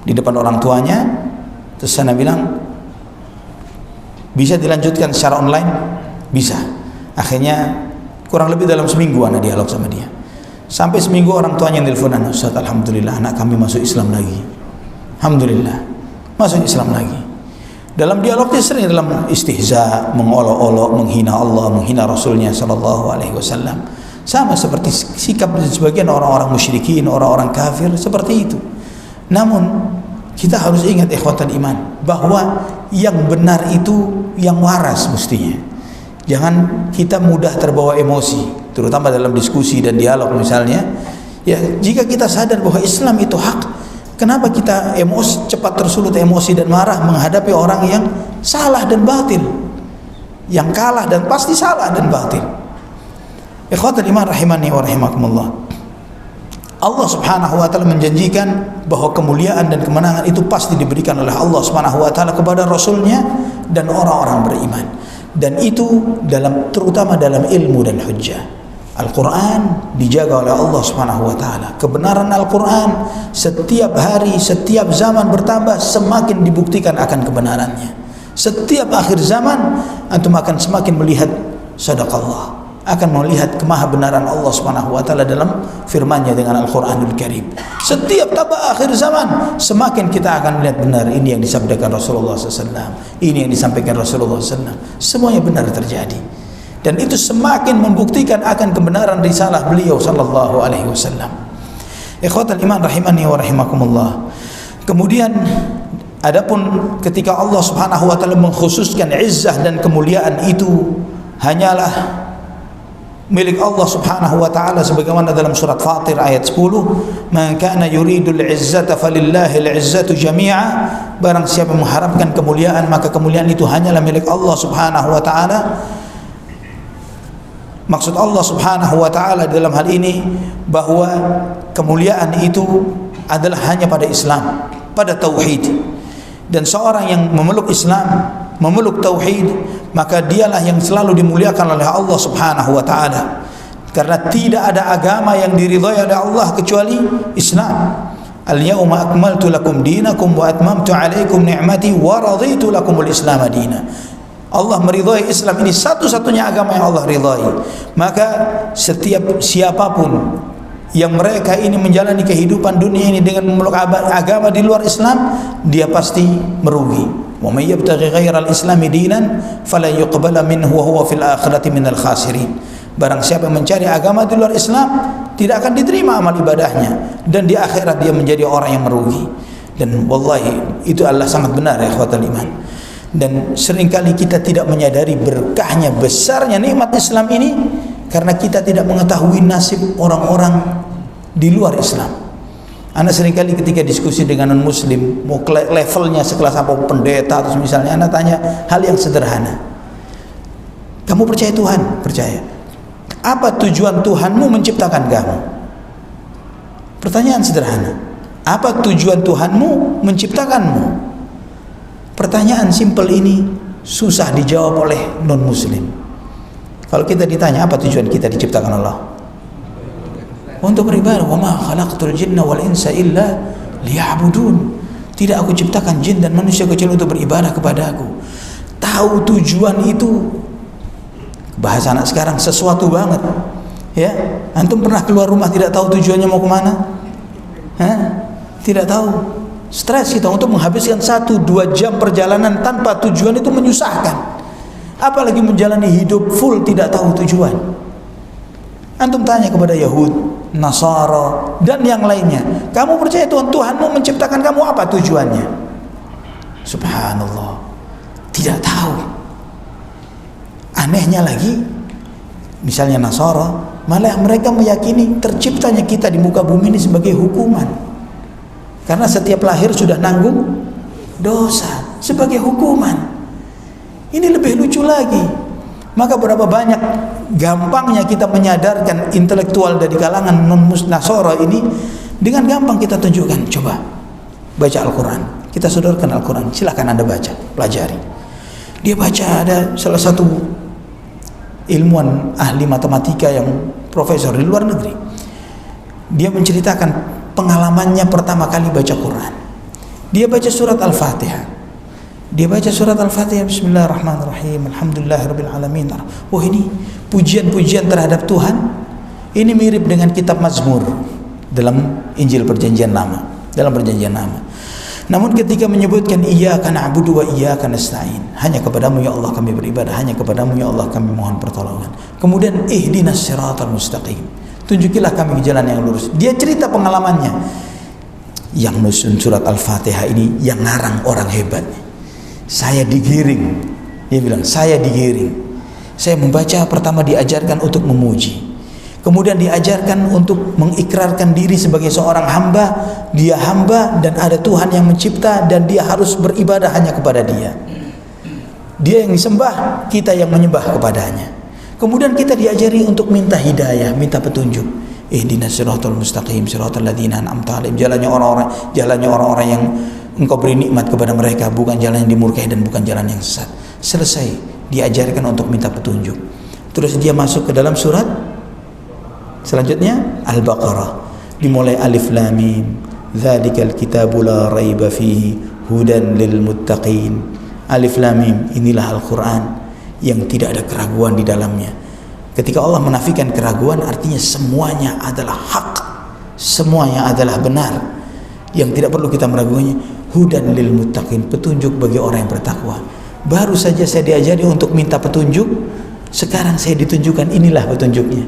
[SPEAKER 2] di depan orang tuanya. Terus saya bilang, bisa dilanjutkan secara online? Bisa. Akhirnya kurang lebih dalam seminggu anak dialog sama dia. Sampai seminggu orang tuanya nelfonan, Ustaz, alhamdulillah anak kami masuk Islam lagi. Alhamdulillah masuk Islam lagi. Dalam dialognya sering dalam istihza, mengolok-olok, menghina Allah, menghina Rasulnya sallallahu alaihi wasallam. Sama seperti sikap sebagian orang-orang musyrikin, orang-orang kafir seperti itu. Namun kita harus ingat ikhwatal iman bahwa yang benar itu yang waras mestinya. Jangan kita mudah terbawa emosi, terutama dalam diskusi dan dialog misalnya. Ya, jika kita sadar bahwa Islam itu hak, kenapa kita cepat tersulut emosi dan marah menghadapi orang yang salah dan batil, yang kalah dan pasti salah dan batil. Ikhwatul iman rahimani wa rahimakumullah. Allah Subhanahu wa taala menjanjikan bahwa kemuliaan dan kemenangan itu pasti diberikan oleh Allah Subhanahu wa taala kepada Rasulnya dan orang-orang beriman. Dan itu terutama dalam ilmu dan hujjah. Al-Quran dijaga oleh Allah Subhanahu wa taala. Kebenaran Al-Quran setiap hari, setiap zaman bertambah, semakin dibuktikan akan kebenarannya. Setiap akhir zaman antum akan semakin melihat sadaqallah, akan melihat kemahabenaran Allah Subhanahu wa taala dalam firman-Nya dengan Al-Qur'anul Karim. Setiap tabah akhir zaman semakin kita akan melihat benar ini yang disabdakan Rasulullah SAW, ini yang disampaikan Rasulullah SAW. Semuanya benar terjadi. Dan itu semakin membuktikan akan kebenaran risalah beliau sallallahu alaihi wasallam. Ikhwatal iman rahimani wa rahimakumullah. Kemudian adapun ketika Allah Subhanahu wa taala mengkhususkan izzah dan kemuliaan itu hanyalah milik Allah Subhanahu wa taala sebagaimana dalam surat Fatir ayat 10, "Man kana yuridul izzata falillahil izzatu jami'a." Barang siapa mengharapkan kemuliaan, maka kemuliaan itu hanyalah milik Allah Subhanahu wa taala. Maksud Allah Subhanahu wa taala dalam hal ini bahwa kemuliaan itu adalah hanya pada Islam, pada tauhid. Dan seorang yang memeluk Islam, memeluk tauhid, maka dialah yang selalu dimuliakan oleh Allah Subhanahu wa taala. Karena tidak ada agama yang diridhai oleh Allah kecuali Islam. Al-yawma akmaltu lakum dinakum wa atmamtu alaikum ni'mati wa raditu lakumul Islam dinan. Allah meridhai Islam, ini satu-satunya agama yang Allah ridhai. Maka setiap siapapun yang mereka ini menjalani kehidupan dunia ini dengan memeluk agama di luar Islam, dia pasti merugi. Wa may yabtaghi ghairal islami dinan fala yuqbala minhu wa huwa fil akhirati minal khasirin. Barang siapa yang mencari agama di luar Islam, tidak akan diterima amal ibadahnya, dan di akhirat dia menjadi orang yang merugi. Dan wallahi itu adalah sangat benar ya ikhwatal iman. Dan seringkali kita tidak menyadari berkahnya, besarnya nikmat Islam ini karena kita tidak mengetahui nasib orang-orang di luar Islam. Anda seringkali ketika diskusi dengan non-muslim, mau levelnya sekelas apa pendeta atau misalnya, Anda tanya hal yang sederhana. Kamu percaya Tuhan? Percaya. Apa tujuan Tuhanmu menciptakan kamu? Pertanyaan sederhana. Apa tujuan Tuhanmu menciptakanmu? Pertanyaan simpel ini susah dijawab oleh non-muslim. Kalau kita ditanya apa tujuan kita diciptakan Allah? Untuk beribadah. Wa ma khalaqtul jinna wal insa illa liya'budun. Tidak aku ciptakan jin dan manusia kecuali untuk beribadah kepadaku. Tahu tujuan itu, bahasa anak sekarang, sesuatu banget. Ya, antum pernah keluar rumah tidak tahu tujuannya mau kemana? Hah? Tidak tahu. Stres kita untuk menghabiskan 1-2 jam perjalanan tanpa tujuan itu menyusahkan. Apalagi menjalani hidup full tidak tahu tujuan. Antum tanya kepada Yahud, Nasara dan yang lainnya, kamu percaya Tuhanmu menciptakan kamu, apa tujuannya? Subhanallah, tidak tahu. Anehnya lagi, misalnya Nasara, malah mereka meyakini terciptanya kita di muka bumi ini sebagai hukuman. Karena setiap lahir sudah nanggung dosa sebagai hukuman. Ini lebih lucu lagi. Maka berapa banyak gampangnya kita menyadarkan intelektual dari kalangan non-Nasara ini, dengan gampang kita tunjukkan. Coba baca Al-Quran, kita sodorkan Al-Quran, silakan Anda baca, pelajari. Dia baca, ada salah satu ilmuwan ahli matematika yang profesor di luar negeri. Dia menceritakan pengalamannya pertama kali baca Quran. Dia baca surat Al-Fatihah. Dia baca surat Al-Fatihah, Bismillahirrahmanirrahim, Alhamdulillahirabbil alamin. Oh, ini pujian-pujian terhadap Tuhan. Ini mirip dengan kitab Mazmur dalam Injil Perjanjian Lama, dalam Perjanjian Lama. Namun ketika menyebutkan iyyaka na'budu wa iyyaka nasta'in, hanya kepadamu ya Allah kami beribadah, hanya kepadamu ya Allah kami mohon pertolongan. Kemudian ihdinas siratal mustaqim, tunjukilah kami jalan yang lurus. Dia cerita pengalamannya. Yang nusun surat Al-Fatihah ini yang ngarang orang hebat. Saya digiring. Dia bilang, saya digiring. Saya membaca, pertama diajarkan untuk memuji. Kemudian diajarkan untuk mengikrarkan diri sebagai seorang hamba. Dia hamba dan ada Tuhan yang mencipta, dan dia harus beribadah hanya kepada Dia. Dia yang disembah, kita yang menyembah kepadanya. Kemudian kita diajari untuk minta hidayah, minta petunjuk. Ihdinas siratal mustaqim, siratal ladzina an'amta 'alaihim, jalannya orang-orang yang Engkau beri nikmat kepada mereka, bukan jalan yang dimurkai dan bukan jalan yang sesat. Selesai, diajarkan untuk minta petunjuk. Terus dia masuk ke dalam surat selanjutnya Al-Baqarah, dimulai alif lam mim, dzalikal kitabu la raiba fihi hudan lil muttaqin. Alif lam mim, inilah Al-Qur'an yang tidak ada keraguan di dalamnya. Ketika Allah menafikan keraguan, artinya semuanya adalah hak, semuanya adalah benar, yang tidak perlu kita meraguinya. Hudan lil muttaqin, petunjuk bagi orang yang bertakwa. Baru saja saya diajari untuk minta petunjuk, sekarang saya ditunjukkan inilah petunjuknya.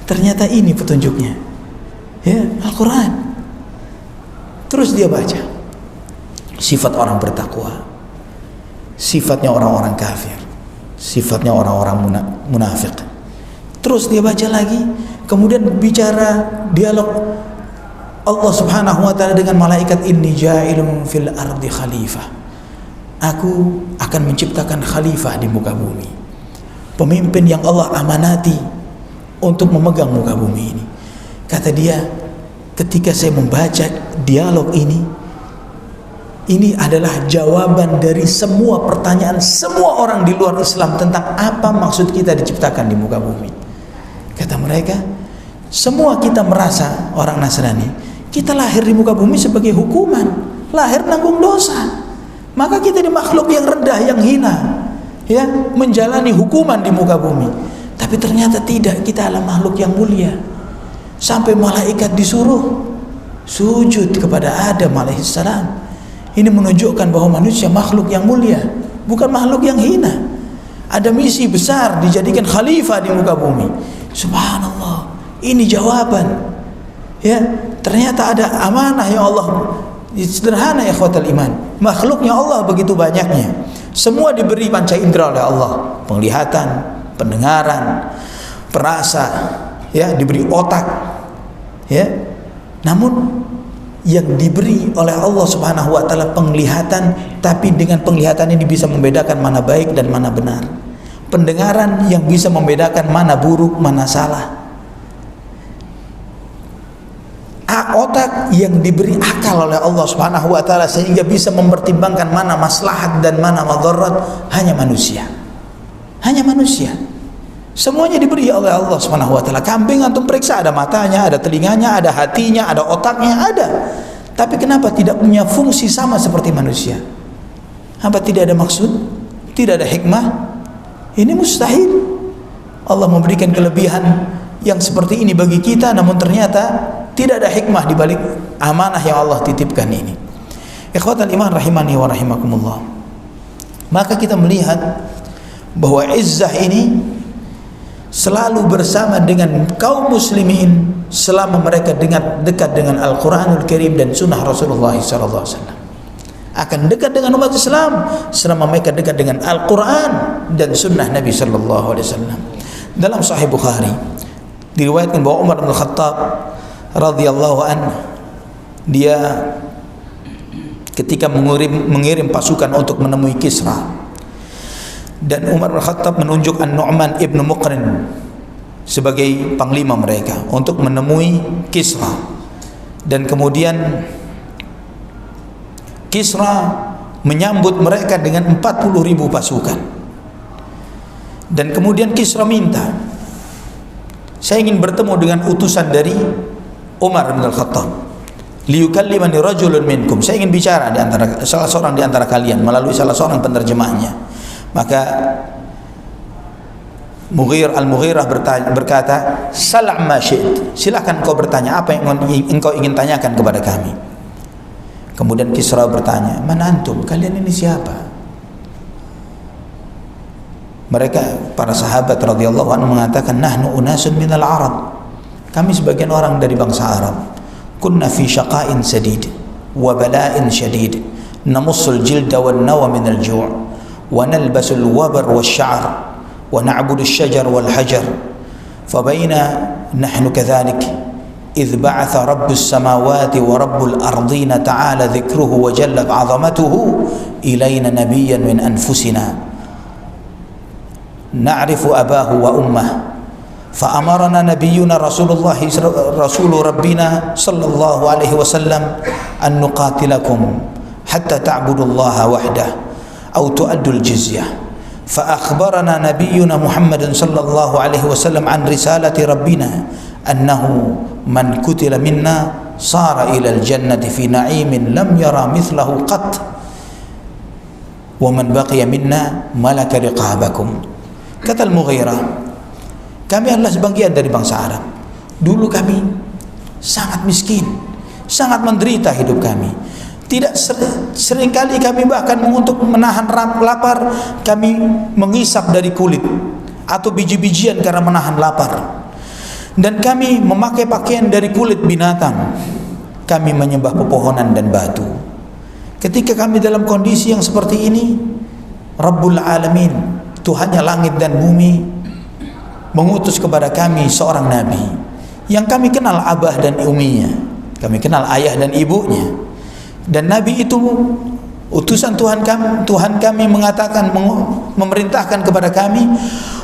[SPEAKER 2] Ternyata ini petunjuknya, ya, Al-Quran. Terus dia baca sifat orang bertakwa, sifatnya orang-orang kafir, sifatnya orang-orang munafik. Terus dia baca lagi, kemudian bicara dialog Allah Subhanahu wa ta'ala dengan malaikat, inni ja'ilun fil ardi khalifah, aku akan menciptakan khalifah di muka bumi, pemimpin yang Allah amanati untuk memegang muka bumi ini. Kata dia, ketika saya membaca dialog ini adalah jawaban dari semua pertanyaan semua orang di luar Islam tentang apa maksud kita diciptakan di muka bumi. Kata mereka, semua kita merasa orang Nasrani, kita lahir di muka bumi sebagai hukuman, lahir nanggung dosa, maka kita di makhluk yang rendah, yang hina, ya, menjalani hukuman di muka bumi. Tapi ternyata tidak, kita adalah makhluk yang mulia. Sampai malaikat disuruh sujud kepada Adam alaihissalam. Ini menunjukkan bahwa manusia makhluk yang mulia, bukan makhluk yang hina. Ada misi besar, dijadikan khalifah di muka bumi. Subhanallah, ini jawaban. Ya, ternyata ada amanah yang Allah. Sederhana ya ikhwatal iman, makhluknya Allah begitu banyaknya, semua diberi panca indera oleh Allah, penglihatan, pendengaran, perasa, ya, diberi otak, ya. Namun yang diberi oleh Allah Subhanahu wa ta'ala penglihatan, tapi dengan penglihatan ini bisa membedakan mana baik dan mana benar. Pendengaran yang bisa membedakan mana buruk, mana salah. Otak yang diberi akal oleh Allah Subhanahu wa ta'ala sehingga bisa mempertimbangkan mana maslahat dan mana madarat. Hanya manusia. Hanya manusia. Semuanya diberi oleh Allah Subhanahu wa ta'ala. Kambing antum periksa, ada matanya, ada telinganya, ada hatinya, ada otaknya, ada. Tapi kenapa tidak punya fungsi sama seperti manusia? Apa tidak ada maksud? Tidak ada hikmah? Ini mustahil. Allah memberikan kelebihan yang seperti ini bagi kita, namun ternyata tidak ada hikmah di balik amanah yang Allah titipkan ini. Ikhwatal iman rahimani wa rahimakumullah. Maka kita melihat bahwa izzah ini selalu bersama dengan kaum muslimin selama mereka dekat dengan Al-Quranul Karim dan sunnah Rasulullah SAW. Akan dekat dengan umat Islam selama mereka dekat dengan Al-Quran dan sunnah Nabi SAW. Dalam Sahih Bukhari diriwayatkan bahwa Umar bin Khattab radhiyallahu anhu, dia ketika mengirim pasukan untuk menemui Kisra, dan Umar bin Khattab menunjuk An-Nu'man ibnu Muqrin sebagai panglima mereka untuk menemui Kisra, dan kemudian Kisra menyambut mereka dengan 40.000 pasukan, dan kemudian Kisra minta, saya ingin bertemu dengan utusan dari Umar bin Khattab, liyukallimani rajulun minkum, saya ingin bicara di antara salah seorang di antara kalian melalui salah seorang penerjemahnya. Maka Al-Mughirah berkata, "Sal' ma syi'it." Silakan kau bertanya apa yang engkau ingin tanyakan kepada kami. Kemudian Kisra bertanya, "Man antum? Kalian ini siapa?" Mereka, para sahabat radhiyallahu anhu mengatakan, "Nahnu unasun minal Arab." Kami sebagian orang dari bangsa Arab. "Kunna fi syaqa'in sadid wa bala'in syadid. Namussul jilda wan nawa minal ju' wa nalbasul wabar wasy'ar. ونعبد الشجر والحجر فبين نحن كذلك إذ بعث رب السماوات ورب الأرضين تعالى ذكره وجلت عظمته إلينا نبيا من أنفسنا نعرف أباه وأمه فأمرنا نبينا رسول ربنا صلى الله عليه وسلم أن نقاتلكم حتى تعبدوا الله وحده أو تؤدوا الجزية فأخبرنا نبينا محمد صلى الله عليه وسلم عن رسالة ربنا أنه من قتل منا صار إلى الجنة في نعيم لم يرى مثله قط ومن بقي منا ملك رقابكم." Kata Al-Mughirah, kami adalah sebagian dari bangsa Arab. Dulu kami sangat miskin, sangat menderita hidup kami. Tidak seringkali kami bahkan untuk menahan lapar, kami mengisap dari kulit atau biji-bijian karena menahan lapar. Dan kami memakai pakaian dari kulit binatang. Kami menyembah pepohonan dan batu. Ketika kami dalam kondisi yang seperti ini, Rabbul Alamin, Tuhannya langit dan bumi, mengutus kepada kami seorang nabi yang kami kenal abah dan uminya. Kami kenal ayah dan ibunya. Dan nabi itu utusan Tuhan kami mengatakan, memerintahkan kepada kami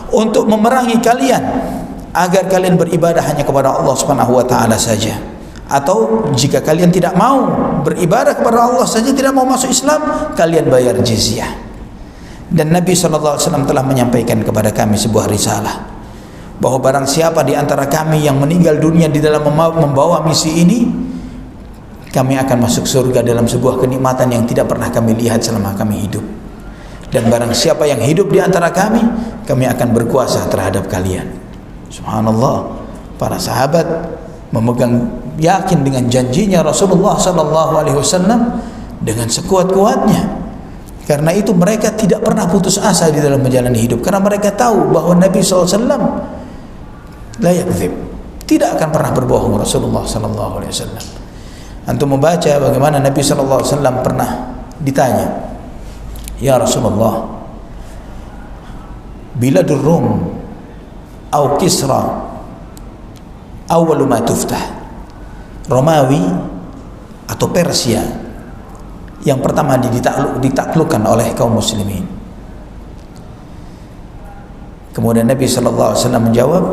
[SPEAKER 2] untuk memerangi kalian agar kalian beribadah hanya kepada Allah Subhanahu wa taala saja, atau jika kalian tidak mau beribadah kepada Allah saja, tidak mau masuk Islam, kalian bayar jizyah. Dan Nabi SAW telah menyampaikan kepada kami sebuah risalah bahwa barang siapa di antara kami yang meninggal dunia di dalam membawa misi ini, kami akan masuk surga dalam sebuah kenikmatan yang tidak pernah kami lihat selama kami hidup. Dan barang siapa yang hidup di antara kami, kami akan berkuasa terhadap kalian. Subhanallah, para sahabat memegang yakin dengan janjinya Rasulullah SAW dengan sekuat-kuatnya. Karena itu mereka tidak pernah putus asa di dalam menjalani hidup, karena mereka tahu bahwa Nabi SAW la yakdzib, tidak akan pernah berbohong Rasulullah SAW. Antum membaca bagaimana Nabi SAW pernah ditanya, "Ya Rasulullah, biladur Rum atau Kisra awwalu ma tuftah?" Romawi atau Persia yang pertama ditaklukkan oleh kaum muslimin. Kemudian Nabi SAW menjawab,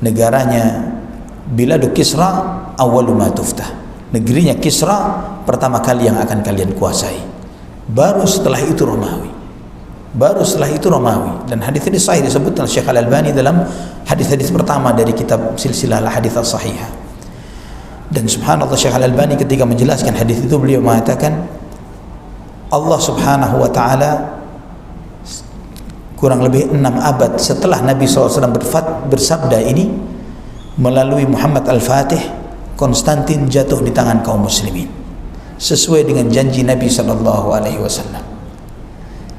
[SPEAKER 2] negaranya biladu Kisra awwalu ma tuftah. Negerinya Kisra pertama kali yang akan kalian kuasai. Baru setelah itu Romawi. Dan hadis ini sahih disebutkan oleh Syekh Al-Albani dalam hadis-hadis pertama dari kitab Silsilah Al-Hadits As-Sahihah. Dan subhanallah, Syekh Al-Albani ketika menjelaskan hadis itu, beliau mengatakan Allah Subhanahu wa taala kurang lebih 6 abad setelah Nabi SAW bersabda ini, melalui Muhammad Al-Fatih, Konstantin jatuh di tangan kaum muslimin sesuai dengan janji Nabi SAW.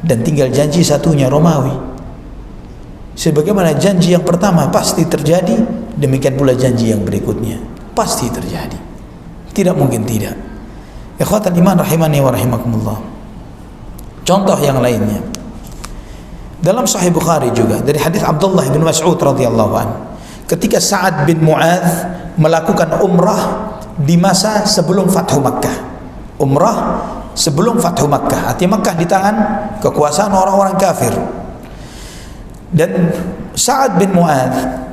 [SPEAKER 2] Dan tinggal janji satunya Romawi. Sebagaimana janji yang pertama pasti terjadi, demikian pula janji yang berikutnya pasti terjadi. Tidak mungkin tidak. Ikhwatal iman rahimani wa rahimakumullah. Contoh yang lainnya dalam Sahih Bukhari juga dari hadis Abdullah bin Mas'ud radhiyallahu anhu, ketika Sa'ad bin Mu'adz melakukan umrah di masa sebelum Fathu Makkah. Umrah sebelum Fathu Makkah, artinya Makkah di tangan kekuasaan orang-orang kafir. Dan Sa'ad bin Mu'adz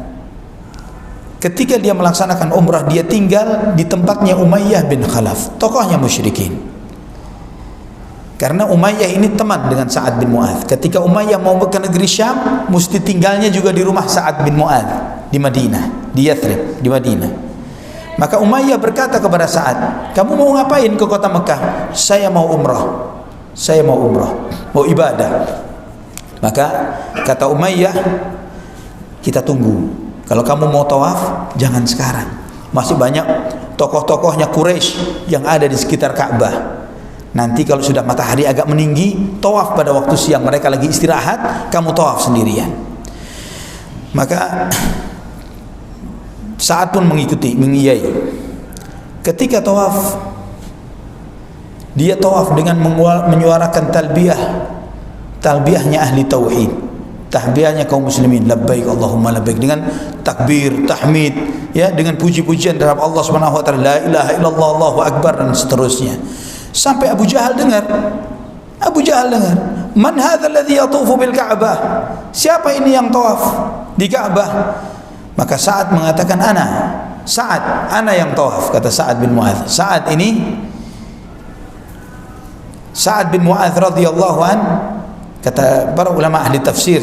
[SPEAKER 2] ketika dia melaksanakan umrah, dia tinggal di tempatnya Umayyah bin Khalaf, tokohnya musyrikin. Karena Umayyah ini teman dengan Sa'ad bin Mu'adz. Ketika Umayyah mau ke negeri Syam, mesti tinggalnya juga di rumah Sa'ad bin Mu'adz di Madinah, di Yathrib, di Madinah. Maka Umayyah berkata kepada Sa'ad, "Kamu mau ngapain ke kota Mekah?" "Saya mau umrah. Saya mau umrah, mau ibadah." Maka kata Umayyah, kita tunggu. Kalau kamu mau tawaf, jangan sekarang. Masih banyak tokoh-tokohnya Quraisy yang ada di sekitar Ka'bah. Nanti kalau sudah matahari agak meninggi, tawaf pada waktu siang, mereka lagi istirahat, kamu tawaf sendirian. Maka Sa'ad pun mengiyai. Ketika tawaf, dia tawaf dengan menyuarakan talbiyahnya ahli tauhid, tahbiyahnya kaum muslimin, labbaik Allahumma labbaik, dengan takbir, tahmid, ya, dengan puji-pujian terhadap Allah Subhanahu wa taala, la ilaha illallah, Allahu akbar, dan seterusnya. Sampai Abu Jahal dengar. Man hadzal ladzi yatufu bil Ka'bah? Siapa ini yang tawaf di Ka'bah? Maka Sa'ad mengatakan, ana yang tawaf, kata Sa'ad bin Mu'adz. Sa'ad bin Mu'adz radhiyallahu an, kata para ulama ahli tafsir,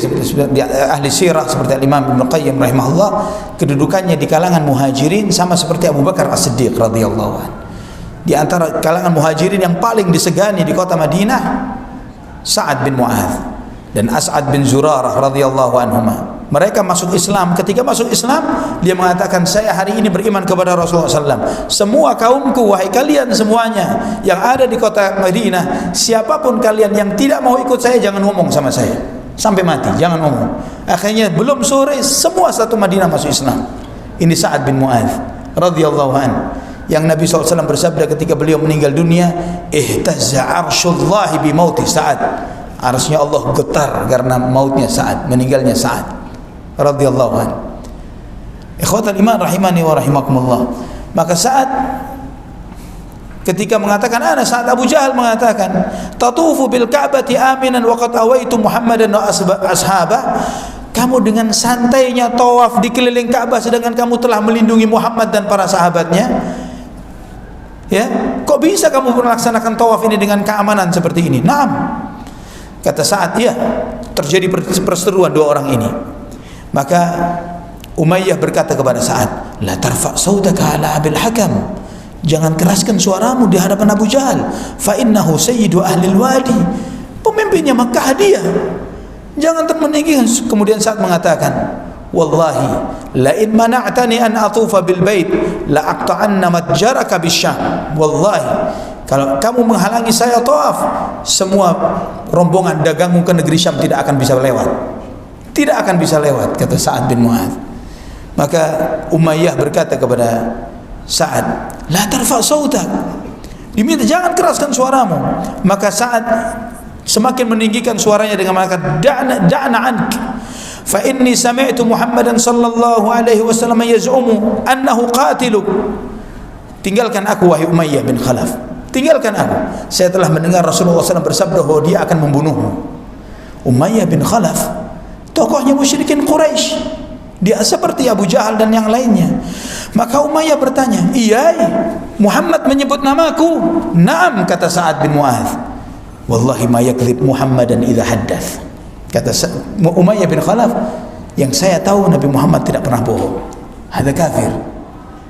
[SPEAKER 2] ahli sirah seperti Imam Ibnu Qayyim rahimahullah, kedudukannya di kalangan muhajirin sama seperti Abu Bakar As-Siddiq radhiyallahu an. Di antara kalangan muhajirin yang paling disegani di kota Madinah, Sa'ad bin Mu'adz dan As'ad bin Zurarah radhiyallahu anhuma. Mereka masuk Islam. Ketika masuk Islam, dia mengatakan, saya hari ini beriman kepada Rasulullah SAW. Semua kaumku, wahai kalian semuanya yang ada di kota Madinah, siapapun kalian yang tidak mau ikut saya, jangan ngomong sama saya sampai mati, jangan ngomong. Akhirnya belum sore, semua satu Madinah masuk Islam. Ini Sa'ad bin Mu'adz radhiyallahu anhu, yang Nabi SAW bersabda ketika beliau meninggal dunia, ihtazza arshullahi bi mauti Sa'ad. Arsy Allah getar karena mautnya Sa'ad, meninggalnya Sa'ad radhiyallahu anhu. Ikhwatal iman rahimani wa rahimakumullah. Maka Sa'ad ketika mengatakan saat Abu Jahal mengatakan, tatufu bil Ka'bati aminan wa qad awaitu Muhammadan wa ashabah, kamu dengan santainya tawaf di keliling Ka'bah sedangkan kamu telah melindungi Muhammad dan para sahabatnya. Ya, kok bisa kamu melaksanakan tawaf ini dengan keamanan seperti ini? Naam, kata Sa'ad, ya, terjadi perseteruan dua orang ini. Maka Umayyah berkata kepada Sa'ad, la tarfa' sautaka ala Abil Hakam, jangan keraskan suaramu di hadapan Abu Jahal, fa innahu sayyidu ahlil wadi, pemimpinnya Makkah dia, jangan termeninggikan. Kemudian Sa'ad mengatakan, wallahi la in mana'tani an atufa bil bait la aqta'anna matjaraka bisyam. Wallahi, kalau kamu menghalangi saya tawaf, semua rombongan dagangmu ke negeri Syam tidak akan bisa lewat. Tidak akan bisa lewat, kata Sa'ad bin Mu'adz. Maka Umayyah berkata kepada Sa'ad, la tarfa' sautak, diminta jangan keraskan suaramu. Maka Sa'ad semakin meninggikan suaranya dengan mengatakan, da'na ank, fa inni sami'tu Muhammadan sallallahu alaihi wasallam yaz'umu annahu qatiluk. Tinggalkan aku, wahai Umayyah bin Khalaf, tinggalkan aku. Saya telah mendengar Rasulullah SAW bersabda bahwa dia akan membunuhmu. Umayyah bin Khalaf, tokohnya musyrikin Quraisy, dia seperti Abu Jahal dan yang lainnya. Maka Umayyah bertanya, iya, Muhammad menyebut namaku? Naam, kata Sa'ad bin Mu'adz. Wallahi ma yakdzib Muhammadan idza haddath. Kata Umayyah bin Khalaf, yang saya tahu Nabi Muhammad tidak pernah bohong. Hada kafir.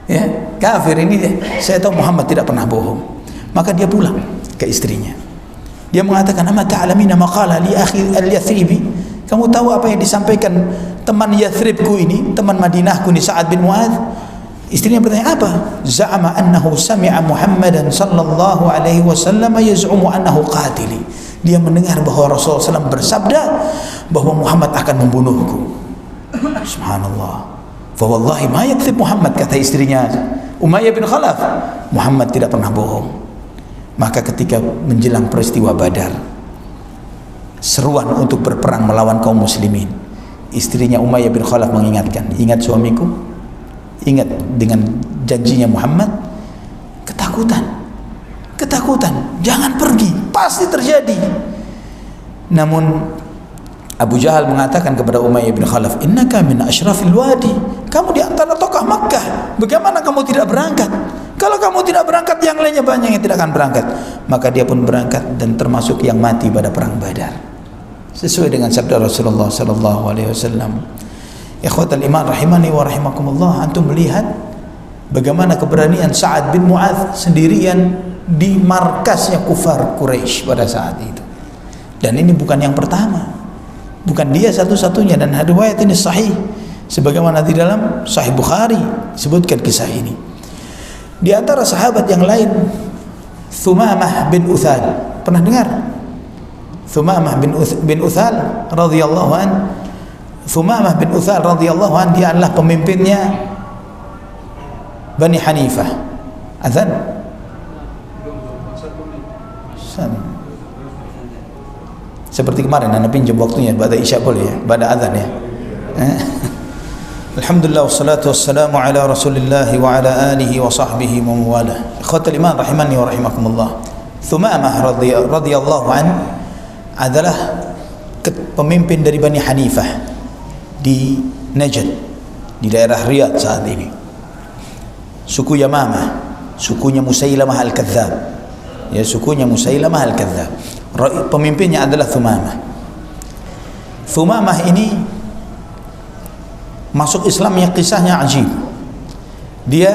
[SPEAKER 2] Ya, kafir ini dia. Saya tahu Muhammad tidak pernah bohong. Maka dia pulang ke istrinya. Dia mengatakan, "Ama ta'lamina maqala li akhi al-Yathribi?" Kamu tahu apa yang disampaikan teman Yathribku ini, teman Madinahku ini, Sa'ad bin Mu'adz? Istrinya bertanya, apa? Za'ama annahu sami'a Muhammadan sallallahu alaihi wasallam yaz'umu annahu qatili. Dia mendengar bahwa Rasulullah SAW bersabda bahwa Muhammad akan membunuhku. Subhanallah. Fa wallahi ma yakdzib Muhammad, kata istrinya Umayyah bin Khalaf, Muhammad tidak pernah bohong. Maka ketika menjelang peristiwa Badar, seruan untuk berperang melawan kaum muslimin, istrinya Umayyah bin Khalaf mengingatkan, ingat suamiku, ingat dengan janjinya Muhammad, ketakutan, jangan pergi, pasti terjadi. Namun Abu Jahal mengatakan kepada Umayyah bin Khalaf, innaka min asyrafil wadi, kamu di antara tokoh Makkah, bagaimana kamu tidak berangkat? Kalau kamu tidak berangkat, yang lainnya banyak yang tidak akan berangkat. Maka dia pun berangkat dan termasuk yang mati pada perang Badar, sesuai dengan sabda Rasulullah sallallahu alaihi wasallam. Ikhwatal iman rahimani wa rahimakumullah, antum melihat bagaimana keberanian Sa'ad bin Mu'adz sendirian di markasnya kufar Quraisy pada saat itu. Dan ini bukan yang pertama, bukan dia satu-satunya, dan riwayat ini sahih sebagaimana di dalam Sahih Bukhari sebutkan kisah ini. Di antara sahabat yang lain, Thumamah bin Uthal, pernah dengar? Thumamah bin Uthal radhiyallahu an. Thumamah bin Uthal radhiyallahu an, dia adalah pemimpinnya Bani Hanifah. Azan? Seperti kemarin Anda pinjam waktunya pada Isya boleh ya, pada azan ya. Alhamdulillah wassalatu wassalamu ala Rasulillah wa ala alihi wa sahbihi wa mawalah. Ikhwatul iman rahimani wa rahimakumullah. Thumamah radhiyallahu an adalah pemimpin dari Bani Hanifah di Najd, di daerah Riyadh saat ini. Suku Yamamah, sukunya Musailamah al-Kadzdzab. Ya, sukunya Musailamah al-Kadzdzab. Pemimpinnya adalah Thumamah. Thumamah ini masuk Islam yang kisahnya ajib. Dia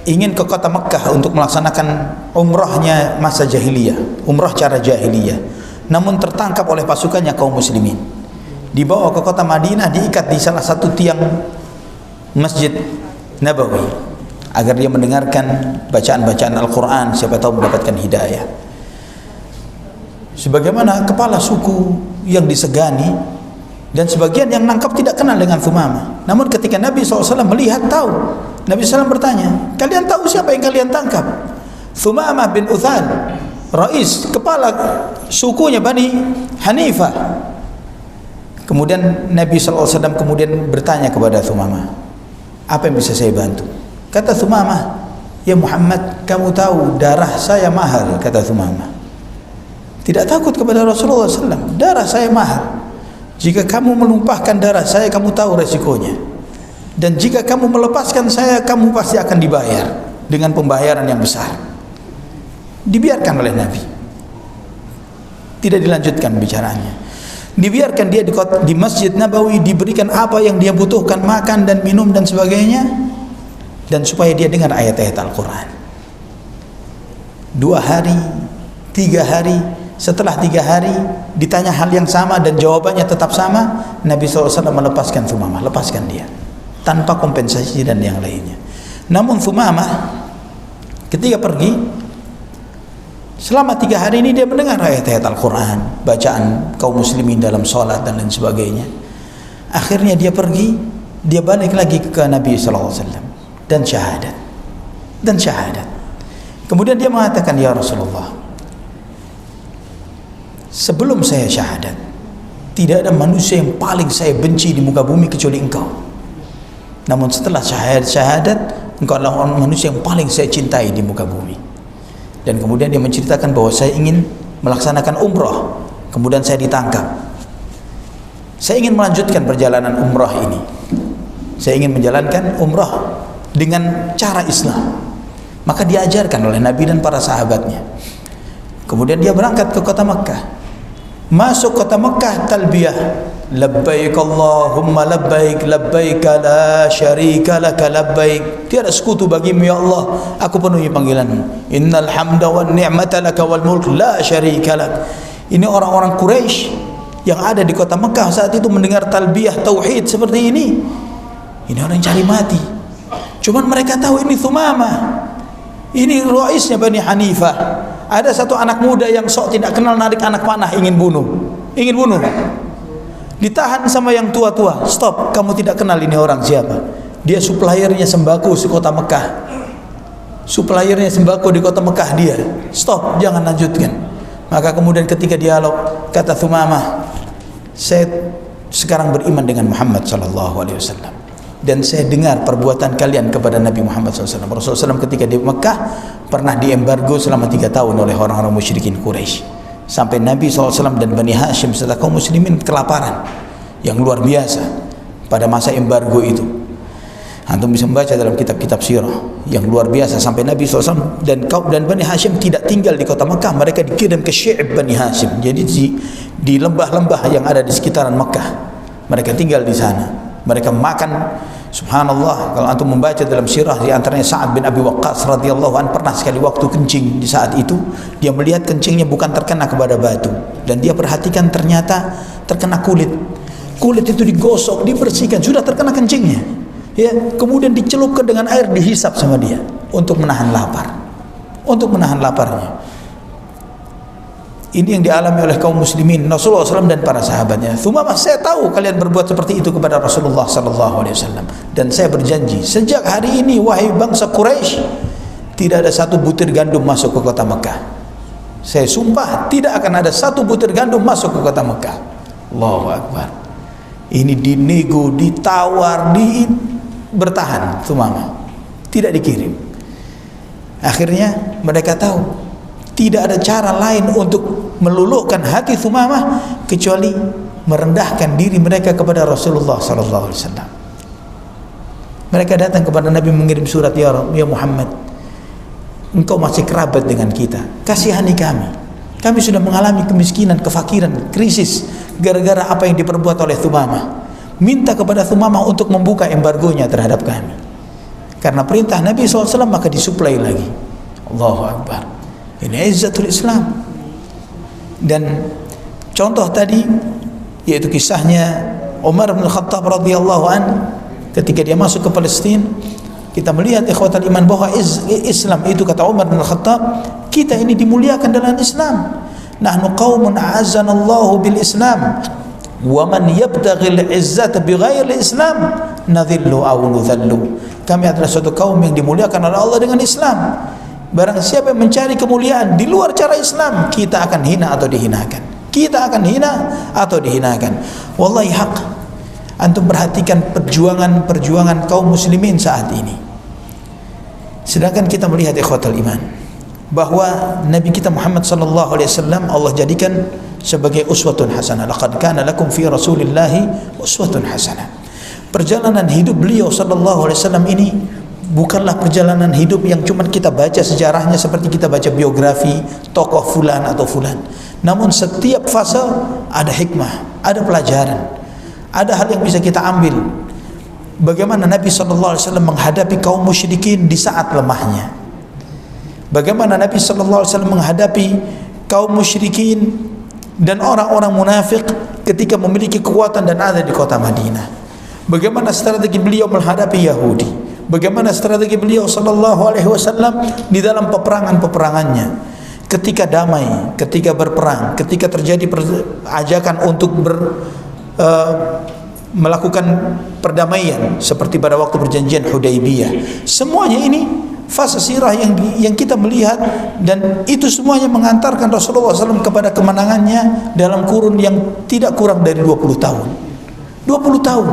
[SPEAKER 2] ingin ke kota Mekkah untuk melaksanakan umrahnya masa jahiliyah, umrah cara jahiliyah, namun tertangkap oleh pasukannya kaum muslimin. Dibawa ke kota Madinah, diikat di salah satu tiang Masjid Nabawi agar dia mendengarkan bacaan-bacaan Al-Quran, siapa tahu mendapatkan hidayah. Sebagaimana kepala suku yang disegani, dan sebagian yang nangkap tidak kenal dengan Thumamah. Namun ketika Nabi SAW melihat, tahu. Nabi SAW bertanya, kalian tahu siapa yang kalian tangkap? Thumamah bin Uthal, rais, kepala sukunya Bani Hanifah. Kemudian Nabi SAW kemudian bertanya kepada Thumamah, apa yang bisa saya bantu? Kata Thumamah, ya Muhammad, kamu tahu darah saya mahal, kata Thumamah. Tidak takut kepada Rasulullah SAW, darah saya mahal. Jika kamu menumpahkan darah saya, kamu tahu resikonya. Dan jika kamu melepaskan saya, kamu pasti akan dibayar dengan pembayaran yang besar. Dibiarkan oleh Nabi, tidak dilanjutkan bicaraannya. Dibiarkan dia di Masjid Nabawi, diberikan apa yang dia butuhkan, makan dan minum dan sebagainya, dan supaya dia dengar ayat-ayat Al-Quran. 2 hari, 3 hari, setelah 3 hari ditanya hal yang sama dan jawabannya tetap sama, Nabi SAW melepaskan Thumamah, lepaskan dia tanpa kompensasi dan yang lainnya. Namun Thumamah ketika pergi, selama 3 hari ini dia mendengar ayat-ayat Al-Quran, bacaan kaum muslimin dalam sholat dan lain sebagainya. Akhirnya dia pergi, dia balik lagi ke Nabi SAW dan syahadat. Kemudian dia mengatakan, ya Rasulullah, sebelum saya syahadat, tidak ada manusia yang paling saya benci di muka bumi kecuali engkau. Namun setelah syahadat, engkau adalah manusia yang paling saya cintai di muka bumi. Dan kemudian dia menceritakan bahwa saya ingin melaksanakan umrah, kemudian saya ditangkap. Saya ingin melanjutkan perjalanan umrah ini. Saya ingin menjalankan umrah dengan cara Islam. Maka diajarkan oleh Nabi dan para sahabatnya. Kemudian dia berangkat ke kota Mekkah. Masuk kota Mekkah, talbiyah, labbaik Allahumma labbaik, labbaik la syarika laka labbaik, tiada sekutu bagimu ya Allah, aku penuhi panggilanmu. Innal hamda wan ni'mata laka wal mulk la syarika lak. Ini orang-orang Quraisy yang ada di kota Mekkah saat itu mendengar talbiyah tauhid seperti ini. Ini orang cari mati. Cuman mereka tahu ini Thumamah, ini raisnya Bani Hanifah. Ada satu anak muda yang sok tidak kenal narik anak panah, ingin bunuh. Ditahan sama yang tua-tua. Stop, kamu tidak kenal ini orang siapa. Dia suppliernya sembako di kota Mekah. Suppliernya sembako di kota Mekah dia. Stop, jangan lanjutkan. Maka kemudian ketika dialog, kata Thumamah, saya sekarang beriman dengan Muhammad SAW. Dan saya dengar perbuatan kalian kepada Nabi Muhammad SAW. Rasulullah SAW ketika di Mekah pernah diembargo selama 3 tahun oleh orang-orang musyrikin Quraisy, sampai Nabi SAW dan Bani Hashim serta kaum muslimin kelaparan yang luar biasa pada masa embargo itu. Antum bisa membaca dalam kitab-kitab sirah yang luar biasa, sampai Nabi SAW dan Bani Hashim tidak tinggal di kota Mekah, mereka dikirim ke Syi'ib Bani Hashim. Jadi di lembah-lembah yang ada di sekitaran Mekah mereka tinggal di sana. Mereka makan, subhanallah, kalau antum membaca dalam sirah, di antaranya Sa'ad bin Abi Waqqas radhiyallahu anhu pernah sekali waktu kencing di saat itu, dia melihat kencingnya bukan terkena kepada batu, dan dia perhatikan ternyata terkena kulit. kulit itu digosok, dibersihkan, sudah terkena kencingnya, ya, kemudian dicelupkan dengan air, dihisap sama dia untuk menahan lapar, untuk menahan laparnya. Ini yang dialami oleh kaum muslimin, Rasulullah SAW dan para sahabatnya. Thumamah, saya tahu kalian berbuat seperti itu kepada Rasulullah SAW, dan saya berjanji sejak hari ini wahai bangsa Quraisy, tidak ada satu butir gandum masuk ke kota Mekah. Saya sumpah tidak akan ada satu butir gandum masuk ke kota Mekah. Allahu Akbar. Ini dinego, ditawar, bertahan Thumamah, tidak dikirim. Akhirnya mereka tahu tidak ada cara lain untuk meluluhkan hati Thumamah kecuali merendahkan diri mereka kepada Rasulullah SAW. Mereka datang kepada Nabi mengirim surat, ya Muhammad, engkau masih kerabat dengan kita, kasihani kami. Kami sudah mengalami kemiskinan, kefakiran, krisis gara-gara apa yang diperbuat oleh Thumamah. Minta kepada Thumamah untuk membuka embargonya terhadap kami. Karena perintah Nabi SAW maka disuplai lagi. Allahu Akbar. Ini izzatul Islam. Dan contoh tadi yaitu kisahnya Umar bin Khattab radhiyallahu an ketika dia masuk ke Palestina. Kita melihat ikhwatal iman bahwa Islam itu, kata Umar bin Khattab, kita ini dimuliakan dalam Islam. Nahnu qaumun a'azzanallahu bil Islam wa man yabtaghil izzata bighairi Islam nadhillu aw nudhallu. Kami adalah suatu kaum yang dimuliakan oleh Allah dengan Islam. Barang siapa yang mencari kemuliaan di luar cara Islam, kita akan hina atau dihinakan. Kita akan hina atau dihinakan. Wallahi haq. Antum perhatikan perjuangan kaum muslimin saat ini. Sedangkan kita melihat ikhwatal iman bahwa Nabi kita Muhammad sallallahu alaihi wasallam Allah jadikan sebagai uswatun hasanah. Laqad kana lakum fi Rasulillahi uswatun hasanah. Perjalanan hidup beliau sallallahu alaihi wasallam ini bukanlah perjalanan hidup yang cuma kita baca sejarahnya seperti kita baca biografi tokoh fulan atau fulan. Namun setiap fase ada hikmah, ada pelajaran, ada hal yang bisa kita ambil. Bagaimana Nabi SAW menghadapi kaum musyrikin di saat lemahnya. Bagaimana Nabi SAW menghadapi kaum musyrikin dan orang-orang munafik ketika memiliki kekuatan dan ada di kota Madinah. Bagaimana strategi beliau menghadapi Yahudi. Bagaimana strategi beliau SAW di dalam peperangan-peperangannya. Ketika damai, ketika berperang, ketika terjadi ajakan untuk melakukan perdamaian seperti pada waktu perjanjian Hudaybiyah. Semuanya ini fase sirah yang kita melihat, dan itu semuanya mengantarkan Rasulullah SAW kepada kemenangannya dalam kurun yang tidak kurang dari 20 tahun. 20 tahun.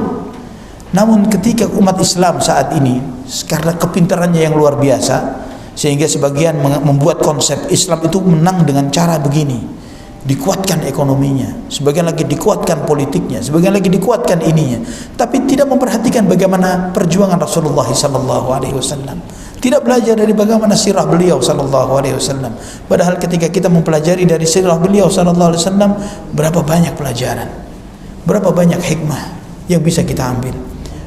[SPEAKER 2] Namun ketika umat Islam saat ini karena kepintarannya yang luar biasa, sehingga sebagian membuat konsep Islam itu menang dengan cara begini. Dikuatkan ekonominya, sebagian lagi dikuatkan politiknya, sebagian lagi dikuatkan ininya, tapi tidak memperhatikan bagaimana perjuangan Rasulullah SAW. Tidak belajar dari bagaimana sirah beliau SAW. Padahal ketika kita mempelajari dari sirah beliau SAW, berapa banyak pelajaran, berapa banyak hikmah yang bisa kita ambil.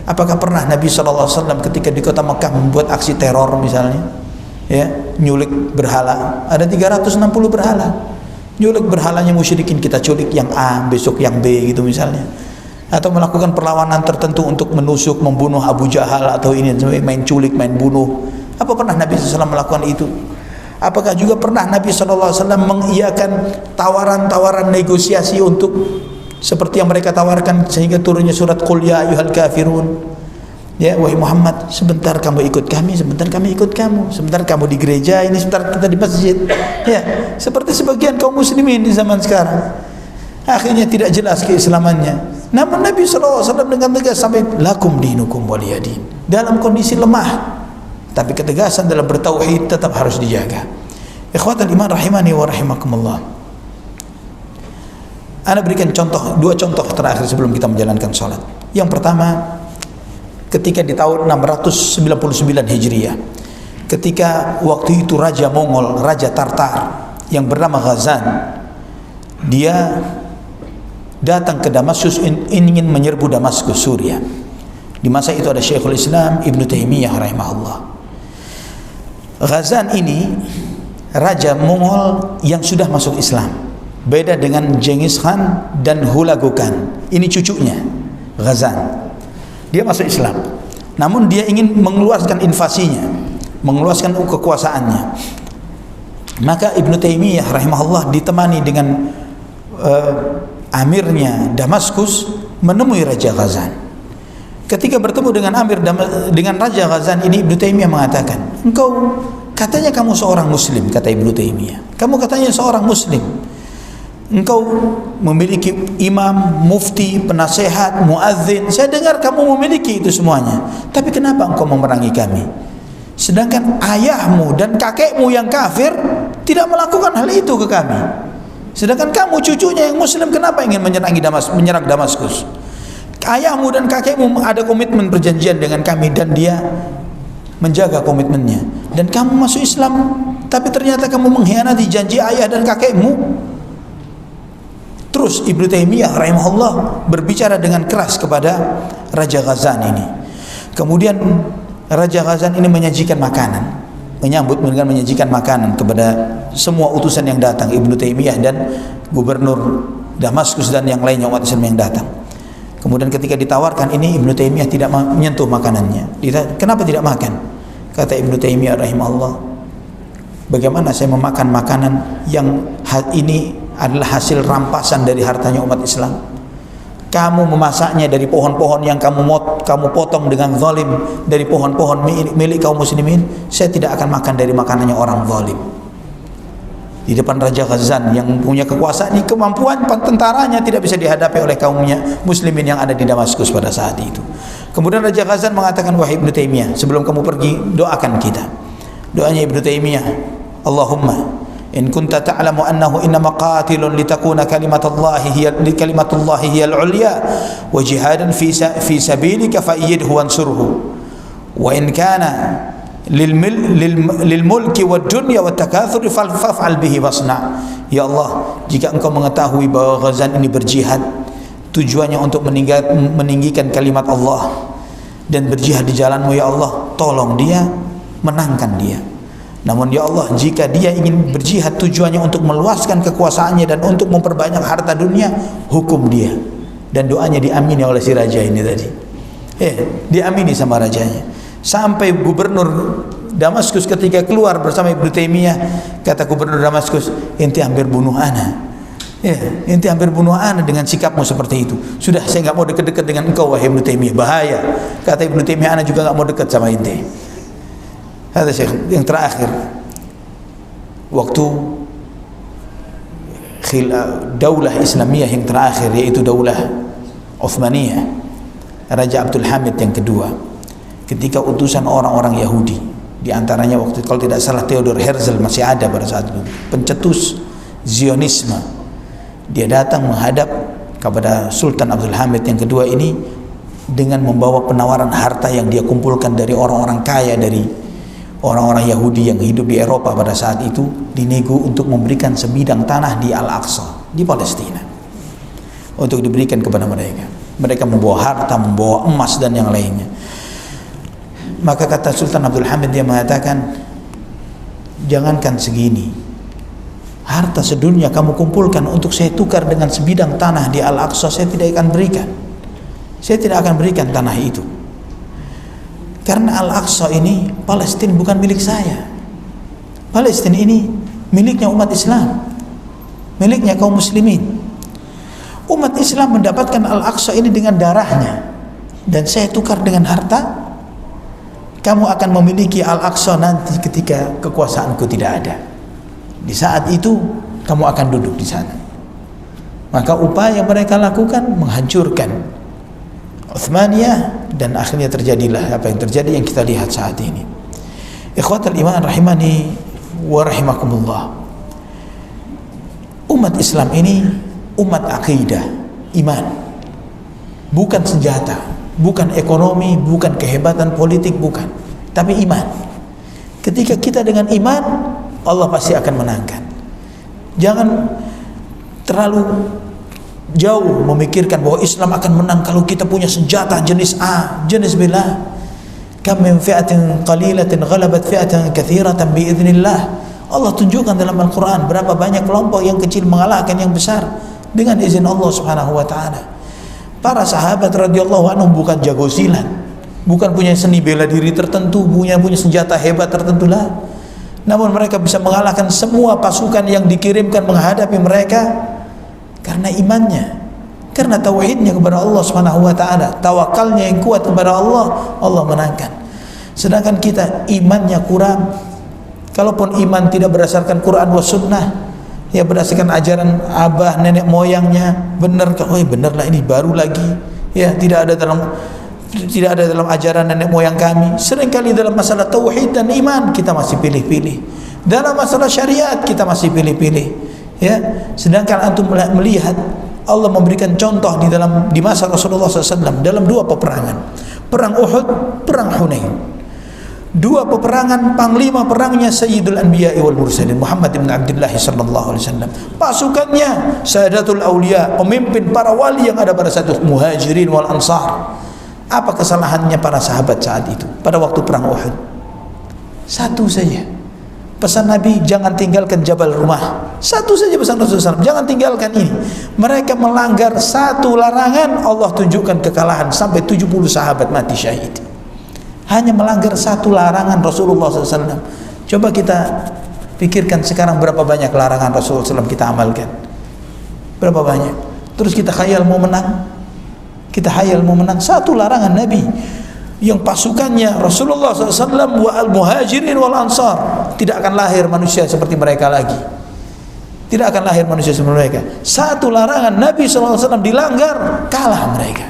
[SPEAKER 2] Apakah pernah Nabi SAW ketika di kota Mekah membuat aksi teror misalnya, ya, nyulik berhala? Ada 360 berhala. Nyulik berhalanya musyrikin, kita culik yang A, besok yang B gitu misalnya. Atau melakukan perlawanan tertentu untuk menusuk, membunuh Abu Jahal atau ini, main culik, main bunuh. Apa pernah Nabi SAW melakukan itu? Apakah juga pernah Nabi SAW mengiyakan tawaran-tawaran negosiasi untuk seperti yang mereka tawarkan sehingga turunnya surat Qul ya ayyuhal kafirun? Ya, wahai Muhammad, sebentar kamu ikut kami, sebentar kami ikut kamu, sebentar kamu di gereja ini, sebentar kita di masjid. Ya, seperti sebagian kaum muslimin di zaman sekarang. Akhirnya tidak jelas keislamannya. Namun Nabi SAW dengan tegas sampai lakum dinukum waliyadin, dalam kondisi lemah, tapi ketegasan dalam bertauhid tetap harus dijaga. Ikhwatal iman rahimani wa rahimakumullah. Ana berikan dua contoh terakhir sebelum kita menjalankan salat. Yang pertama, ketika di tahun 699 Hijriah, ketika waktu itu Raja Mongol, Raja Tartar yang bernama Ghazan, dia datang ke Damaskus ingin menyerbu Damaskus, Suriah. Di masa itu ada Syekhul Islam Ibnu Taimiyah rahimahullah. Ghazan ini Raja Mongol yang sudah masuk Islam. Beda dengan Genghis Khan dan Hulagu Khan. Ini cucunya, Ghazan. Dia masuk Islam, namun dia ingin mengeluarkan invasinya, mengeluarkan kekuasaannya. Maka Ibnu Taimiyah rahimahullah ditemani dengan amirnya Damaskus menemui Raja Ghazan. Ketika bertemu dengan Raja Ghazan ini, Ibnu Taimiyah mengatakan, engkau katanya kamu seorang muslim, kata Ibnu Taimiyah. Kamu katanya seorang muslim. Engkau memiliki imam, mufti, penasehat, muadzin. Saya dengar kamu memiliki itu semuanya. Tapi kenapa engkau memerangi kami? Sedangkan ayahmu dan kakekmu yang kafir tidak melakukan hal itu ke kami. Sedangkan kamu cucunya yang muslim, kenapa ingin menyerang Damaskus? Ayahmu dan kakekmu ada komitmen perjanjian dengan kami dan dia menjaga komitmennya. Dan kamu masuk Islam, tapi ternyata kamu mengkhianati janji ayah dan kakekmu. Terus Ibnu Taimiyah rahimahullah berbicara dengan keras kepada Raja Ghazan ini. Kemudian Raja Ghazan ini menyajikan makanan, menyambut dengan menyajikan makanan kepada semua utusan yang datang, Ibnu Taimiyah dan Gubernur Damaskus dan yang lainnya umat Islam yang datang. Kemudian ketika ditawarkan ini, Ibnu Taimiyah tidak menyentuh makanannya. Kenapa tidak makan? Kata Ibnu Taimiyah rahimahullah, bagaimana saya memakan makanan yang ini adalah hasil rampasan dari hartanya umat Islam? Kamu memasaknya dari pohon-pohon yang kamu potong dengan zalim, dari pohon-pohon milik kaum muslimin. Saya tidak akan makan dari makanannya orang zalim. Di depan Raja Ghazan yang punya kekuasaan ini, kemampuan tentaranya tidak bisa dihadapi oleh kaumnya muslimin yang ada di Damaskus pada saat itu. Kemudian Raja Ghazan mengatakan, wahai Ibnu Taimiyah, sebelum kamu pergi, doakan kita. Doanya Ibnu Taimiyah, Allahumma in kunta ta'lamu annahu innama qatilun litakuna kalimatullahi hiya al-ulya wa jihadan fi sabilika fa'idhu wansurhu wa in kana lil mulki wad dunya wat takathur fa'al bihi wasna. Ya Allah, jika engkau mengetahui bahwa Ghazan ini berjihad tujuannya untuk meninggikan kalimat Allah dan berjihad di jalanmu, ya Allah, tolong dia, menangkan dia. Namun ya Allah, jika dia ingin berjihad tujuannya untuk meluaskan kekuasaannya dan untuk memperbanyak harta dunia, hukum dia. Dan doanya diamini oleh si raja ini tadi. Diamini sama rajanya. Sampai Gubernur Damaskus ketika keluar bersama Ibnu Taimiyah, kata Gubernur Damaskus, inti hampir bunuh ana. Inti hampir bunuh ana dengan sikapmu seperti itu. Sudah, saya nggak mau dekat-dekat dengan engkau wahai Ibnu Taimiyah, bahaya. Kata Ibnu Taimiyah, ana juga nggak mau dekat sama inti. Ada Syekh yang terakhir, waktu daulah Islamiyah yang terakhir, yaitu daulah Utsmaniyah, Raja Abdul Hamid yang kedua, ketika utusan orang-orang Yahudi, diantaranya waktu kalau tidak salah Theodor Herzl masih ada pada saat itu, pencetus Zionisme, dia datang menghadap kepada Sultan Abdul Hamid yang kedua ini dengan membawa penawaran harta yang dia kumpulkan dari orang-orang kaya, dari orang-orang Yahudi yang hidup di Eropa pada saat itu, dinego untuk memberikan sebidang tanah di Al-Aqsa, di Palestina, untuk diberikan kepada mereka. Mereka membawa harta, membawa emas dan yang lainnya. Maka kata Sultan Abdul Hamid, dia mengatakan, jangankan segini, harta sedunia kamu kumpulkan untuk saya tukar dengan sebidang tanah di Al-Aqsa, saya tidak akan berikan. Saya tidak akan berikan tanah itu. Karena Al-Aqsa ini, Palestina bukan milik saya. Palestina ini miliknya umat Islam, miliknya kaum muslimin. Umat Islam mendapatkan Al-Aqsa ini dengan darahnya, dan saya tukar dengan harta. Kamu akan memiliki Al-Aqsa nanti ketika kekuasaanku tidak ada. Di saat itu kamu akan duduk di sana. Maka upaya mereka lakukan menghancurkan Utsmaniyah, dan akhirnya terjadilah apa yang terjadi yang kita lihat saat ini. Ikhwatal iman rahimani wa rahimakumullah. Umat Islam ini umat akidah, iman. Bukan senjata, bukan ekonomi, bukan kehebatan politik, bukan, tapi iman. Ketika kita dengan iman, Allah pasti akan menangkan. Jangan terlalu jauh memikirkan bahwa Islam akan menang kalau kita punya senjata jenis A, jenis B. Kam min fi'atin qalilatin ghalabat fi'atan katsiratan biidznillah Allah tunjukkan dalam Al-Quran berapa banyak kelompok yang kecil mengalahkan yang besar dengan izin Allah Subhanahu wa ta'ala. Para sahabat radhiyallahu anhum bukan jago silat, bukan punya seni bela diri tertentu, punya senjata hebat tertentu lah. Namun mereka bisa mengalahkan semua pasukan yang dikirimkan menghadapi mereka karena imannya, karena tauhidnya kepada Allah Subhanahu wa ta'ala, tawakalnya yang kuat kepada Allah, Allah menangkan. Sedangkan kita imannya kurang. Kalaupun iman tidak berdasarkan Quran wa sunnah, ya berdasarkan ajaran abah nenek moyangnya, benar kan? Oh benar lah, ini baru lagi, ya tidak ada dalam ajaran nenek moyang kami. Seringkali dalam masalah tauhid dan iman kita masih pilih-pilih, dalam masalah syariat kita masih pilih-pilih, ya. Sedangkan antum melihat Allah memberikan contoh di masa Rasulullah SAW dalam dua peperangan, perang Uhud, perang Hunain. Dua peperangan, panglima perangnya Sayyidul Anbiya wal Mursalin Muhammad ibn Abdullah sallallahu alaihi wasallam. Pasukannya Sadatul Aulia, pemimpin para wali yang ada pada saat itu, Muhajirin wal Ansar. Apa kesalahannya para sahabat saat itu pada waktu perang Uhud? Satu saja. Pesan Nabi, jangan tinggalkan Jabal Rumah. Satu saja pesan Rasulullah SAW, jangan tinggalkan ini. Mereka melanggar satu larangan, Allah tunjukkan kekalahan sampai 70 sahabat mati syahid. Hanya melanggar satu larangan Rasulullah SAW. Coba kita pikirkan sekarang berapa banyak larangan Rasulullah SAW kita amalkan. Berapa banyak. Terus kita khayal mau menang. Kita khayal mau menang. Satu larangan Nabi yang pasukannya Rasulullah SAW wa al-muhajirin wal ansar. Tidak akan lahir manusia seperti mereka lagi. Tidak akan lahir manusia seperti mereka. Satu larangan Nabi SAW dilanggar, kalah mereka.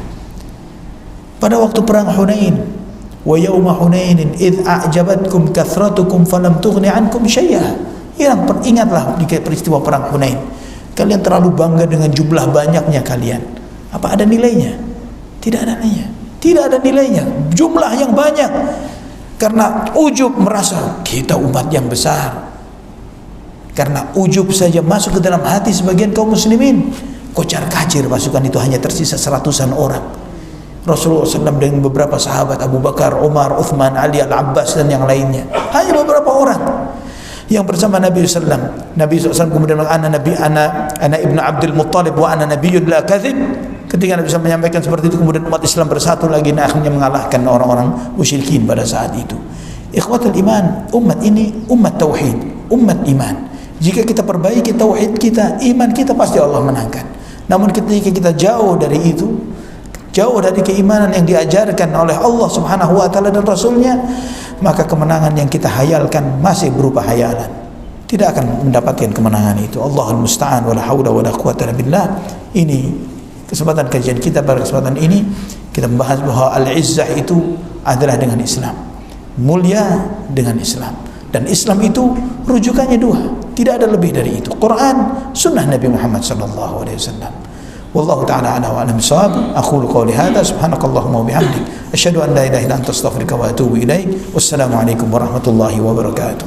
[SPEAKER 2] Pada waktu perang Hunain, wa yauma hunainin id a'jabatkum kathratukum falam tughni ankum syai'a. Ingatlah di peristiwa perang Hunain. Kalian terlalu bangga dengan jumlah banyaknya kalian. Apa ada nilainya? Tidak ada nilainya. Tidak ada nilainya. Jumlah yang banyak. Karena ujub merasa kita umat yang besar. Karena ujub saja masuk ke dalam hati sebagian kaum muslimin. Kocar kacir pasukan itu hanya tersisa 100-an orang. Rasulullah SAW dengan beberapa sahabat, Abu Bakar, Umar, Uthman, Ali, Al-Abbas dan yang lainnya, hanya beberapa orang yang bersama Nabi SAW. Nabi SAW kemudian mengatakan, ana ibnu Abdul Muttalib wa ana nabiyyun la kadzib. Ketika Nabi SAW menyampaikan seperti itu, kemudian umat Islam bersatu lagi dan akhirnya mengalahkan orang-orang musyrikin pada saat itu. Ikhwatul iman, umat ini umat tauhid, umat iman. Jika kita perbaiki tauhid kita, iman kita, pasti Allah menangkan. Namun ketika kita jauh dari itu, jauh dari keimanan yang diajarkan oleh Allah Subhanahu wa ta'ala dan Rasulnya, maka kemenangan yang kita hayalkan masih berupa hayalan, tidak akan mendapatkan kemenangan itu. Allahul musta'an, wala haula wala quwwata illa billah. Ini kesempatan kajian kita. Pada kesempatan ini kita membahas bahwa al-izzah itu adalah dengan Islam, mulia dengan Islam, dan Islam itu rujukannya dua, tidak ada lebih dari itu, Quran, sunnah Nabi Muhammad sallallahu alaihi wasallam. Wallahu ta'ala ala wa alam sawab. Aqulu qawli hadha subhanakallahumma wa bihamdik asyhadu an la ilaha illa anta astaghfiruka wa atubu ilaik. Wassalamu alaikum warahmatullahi wabarakatuh.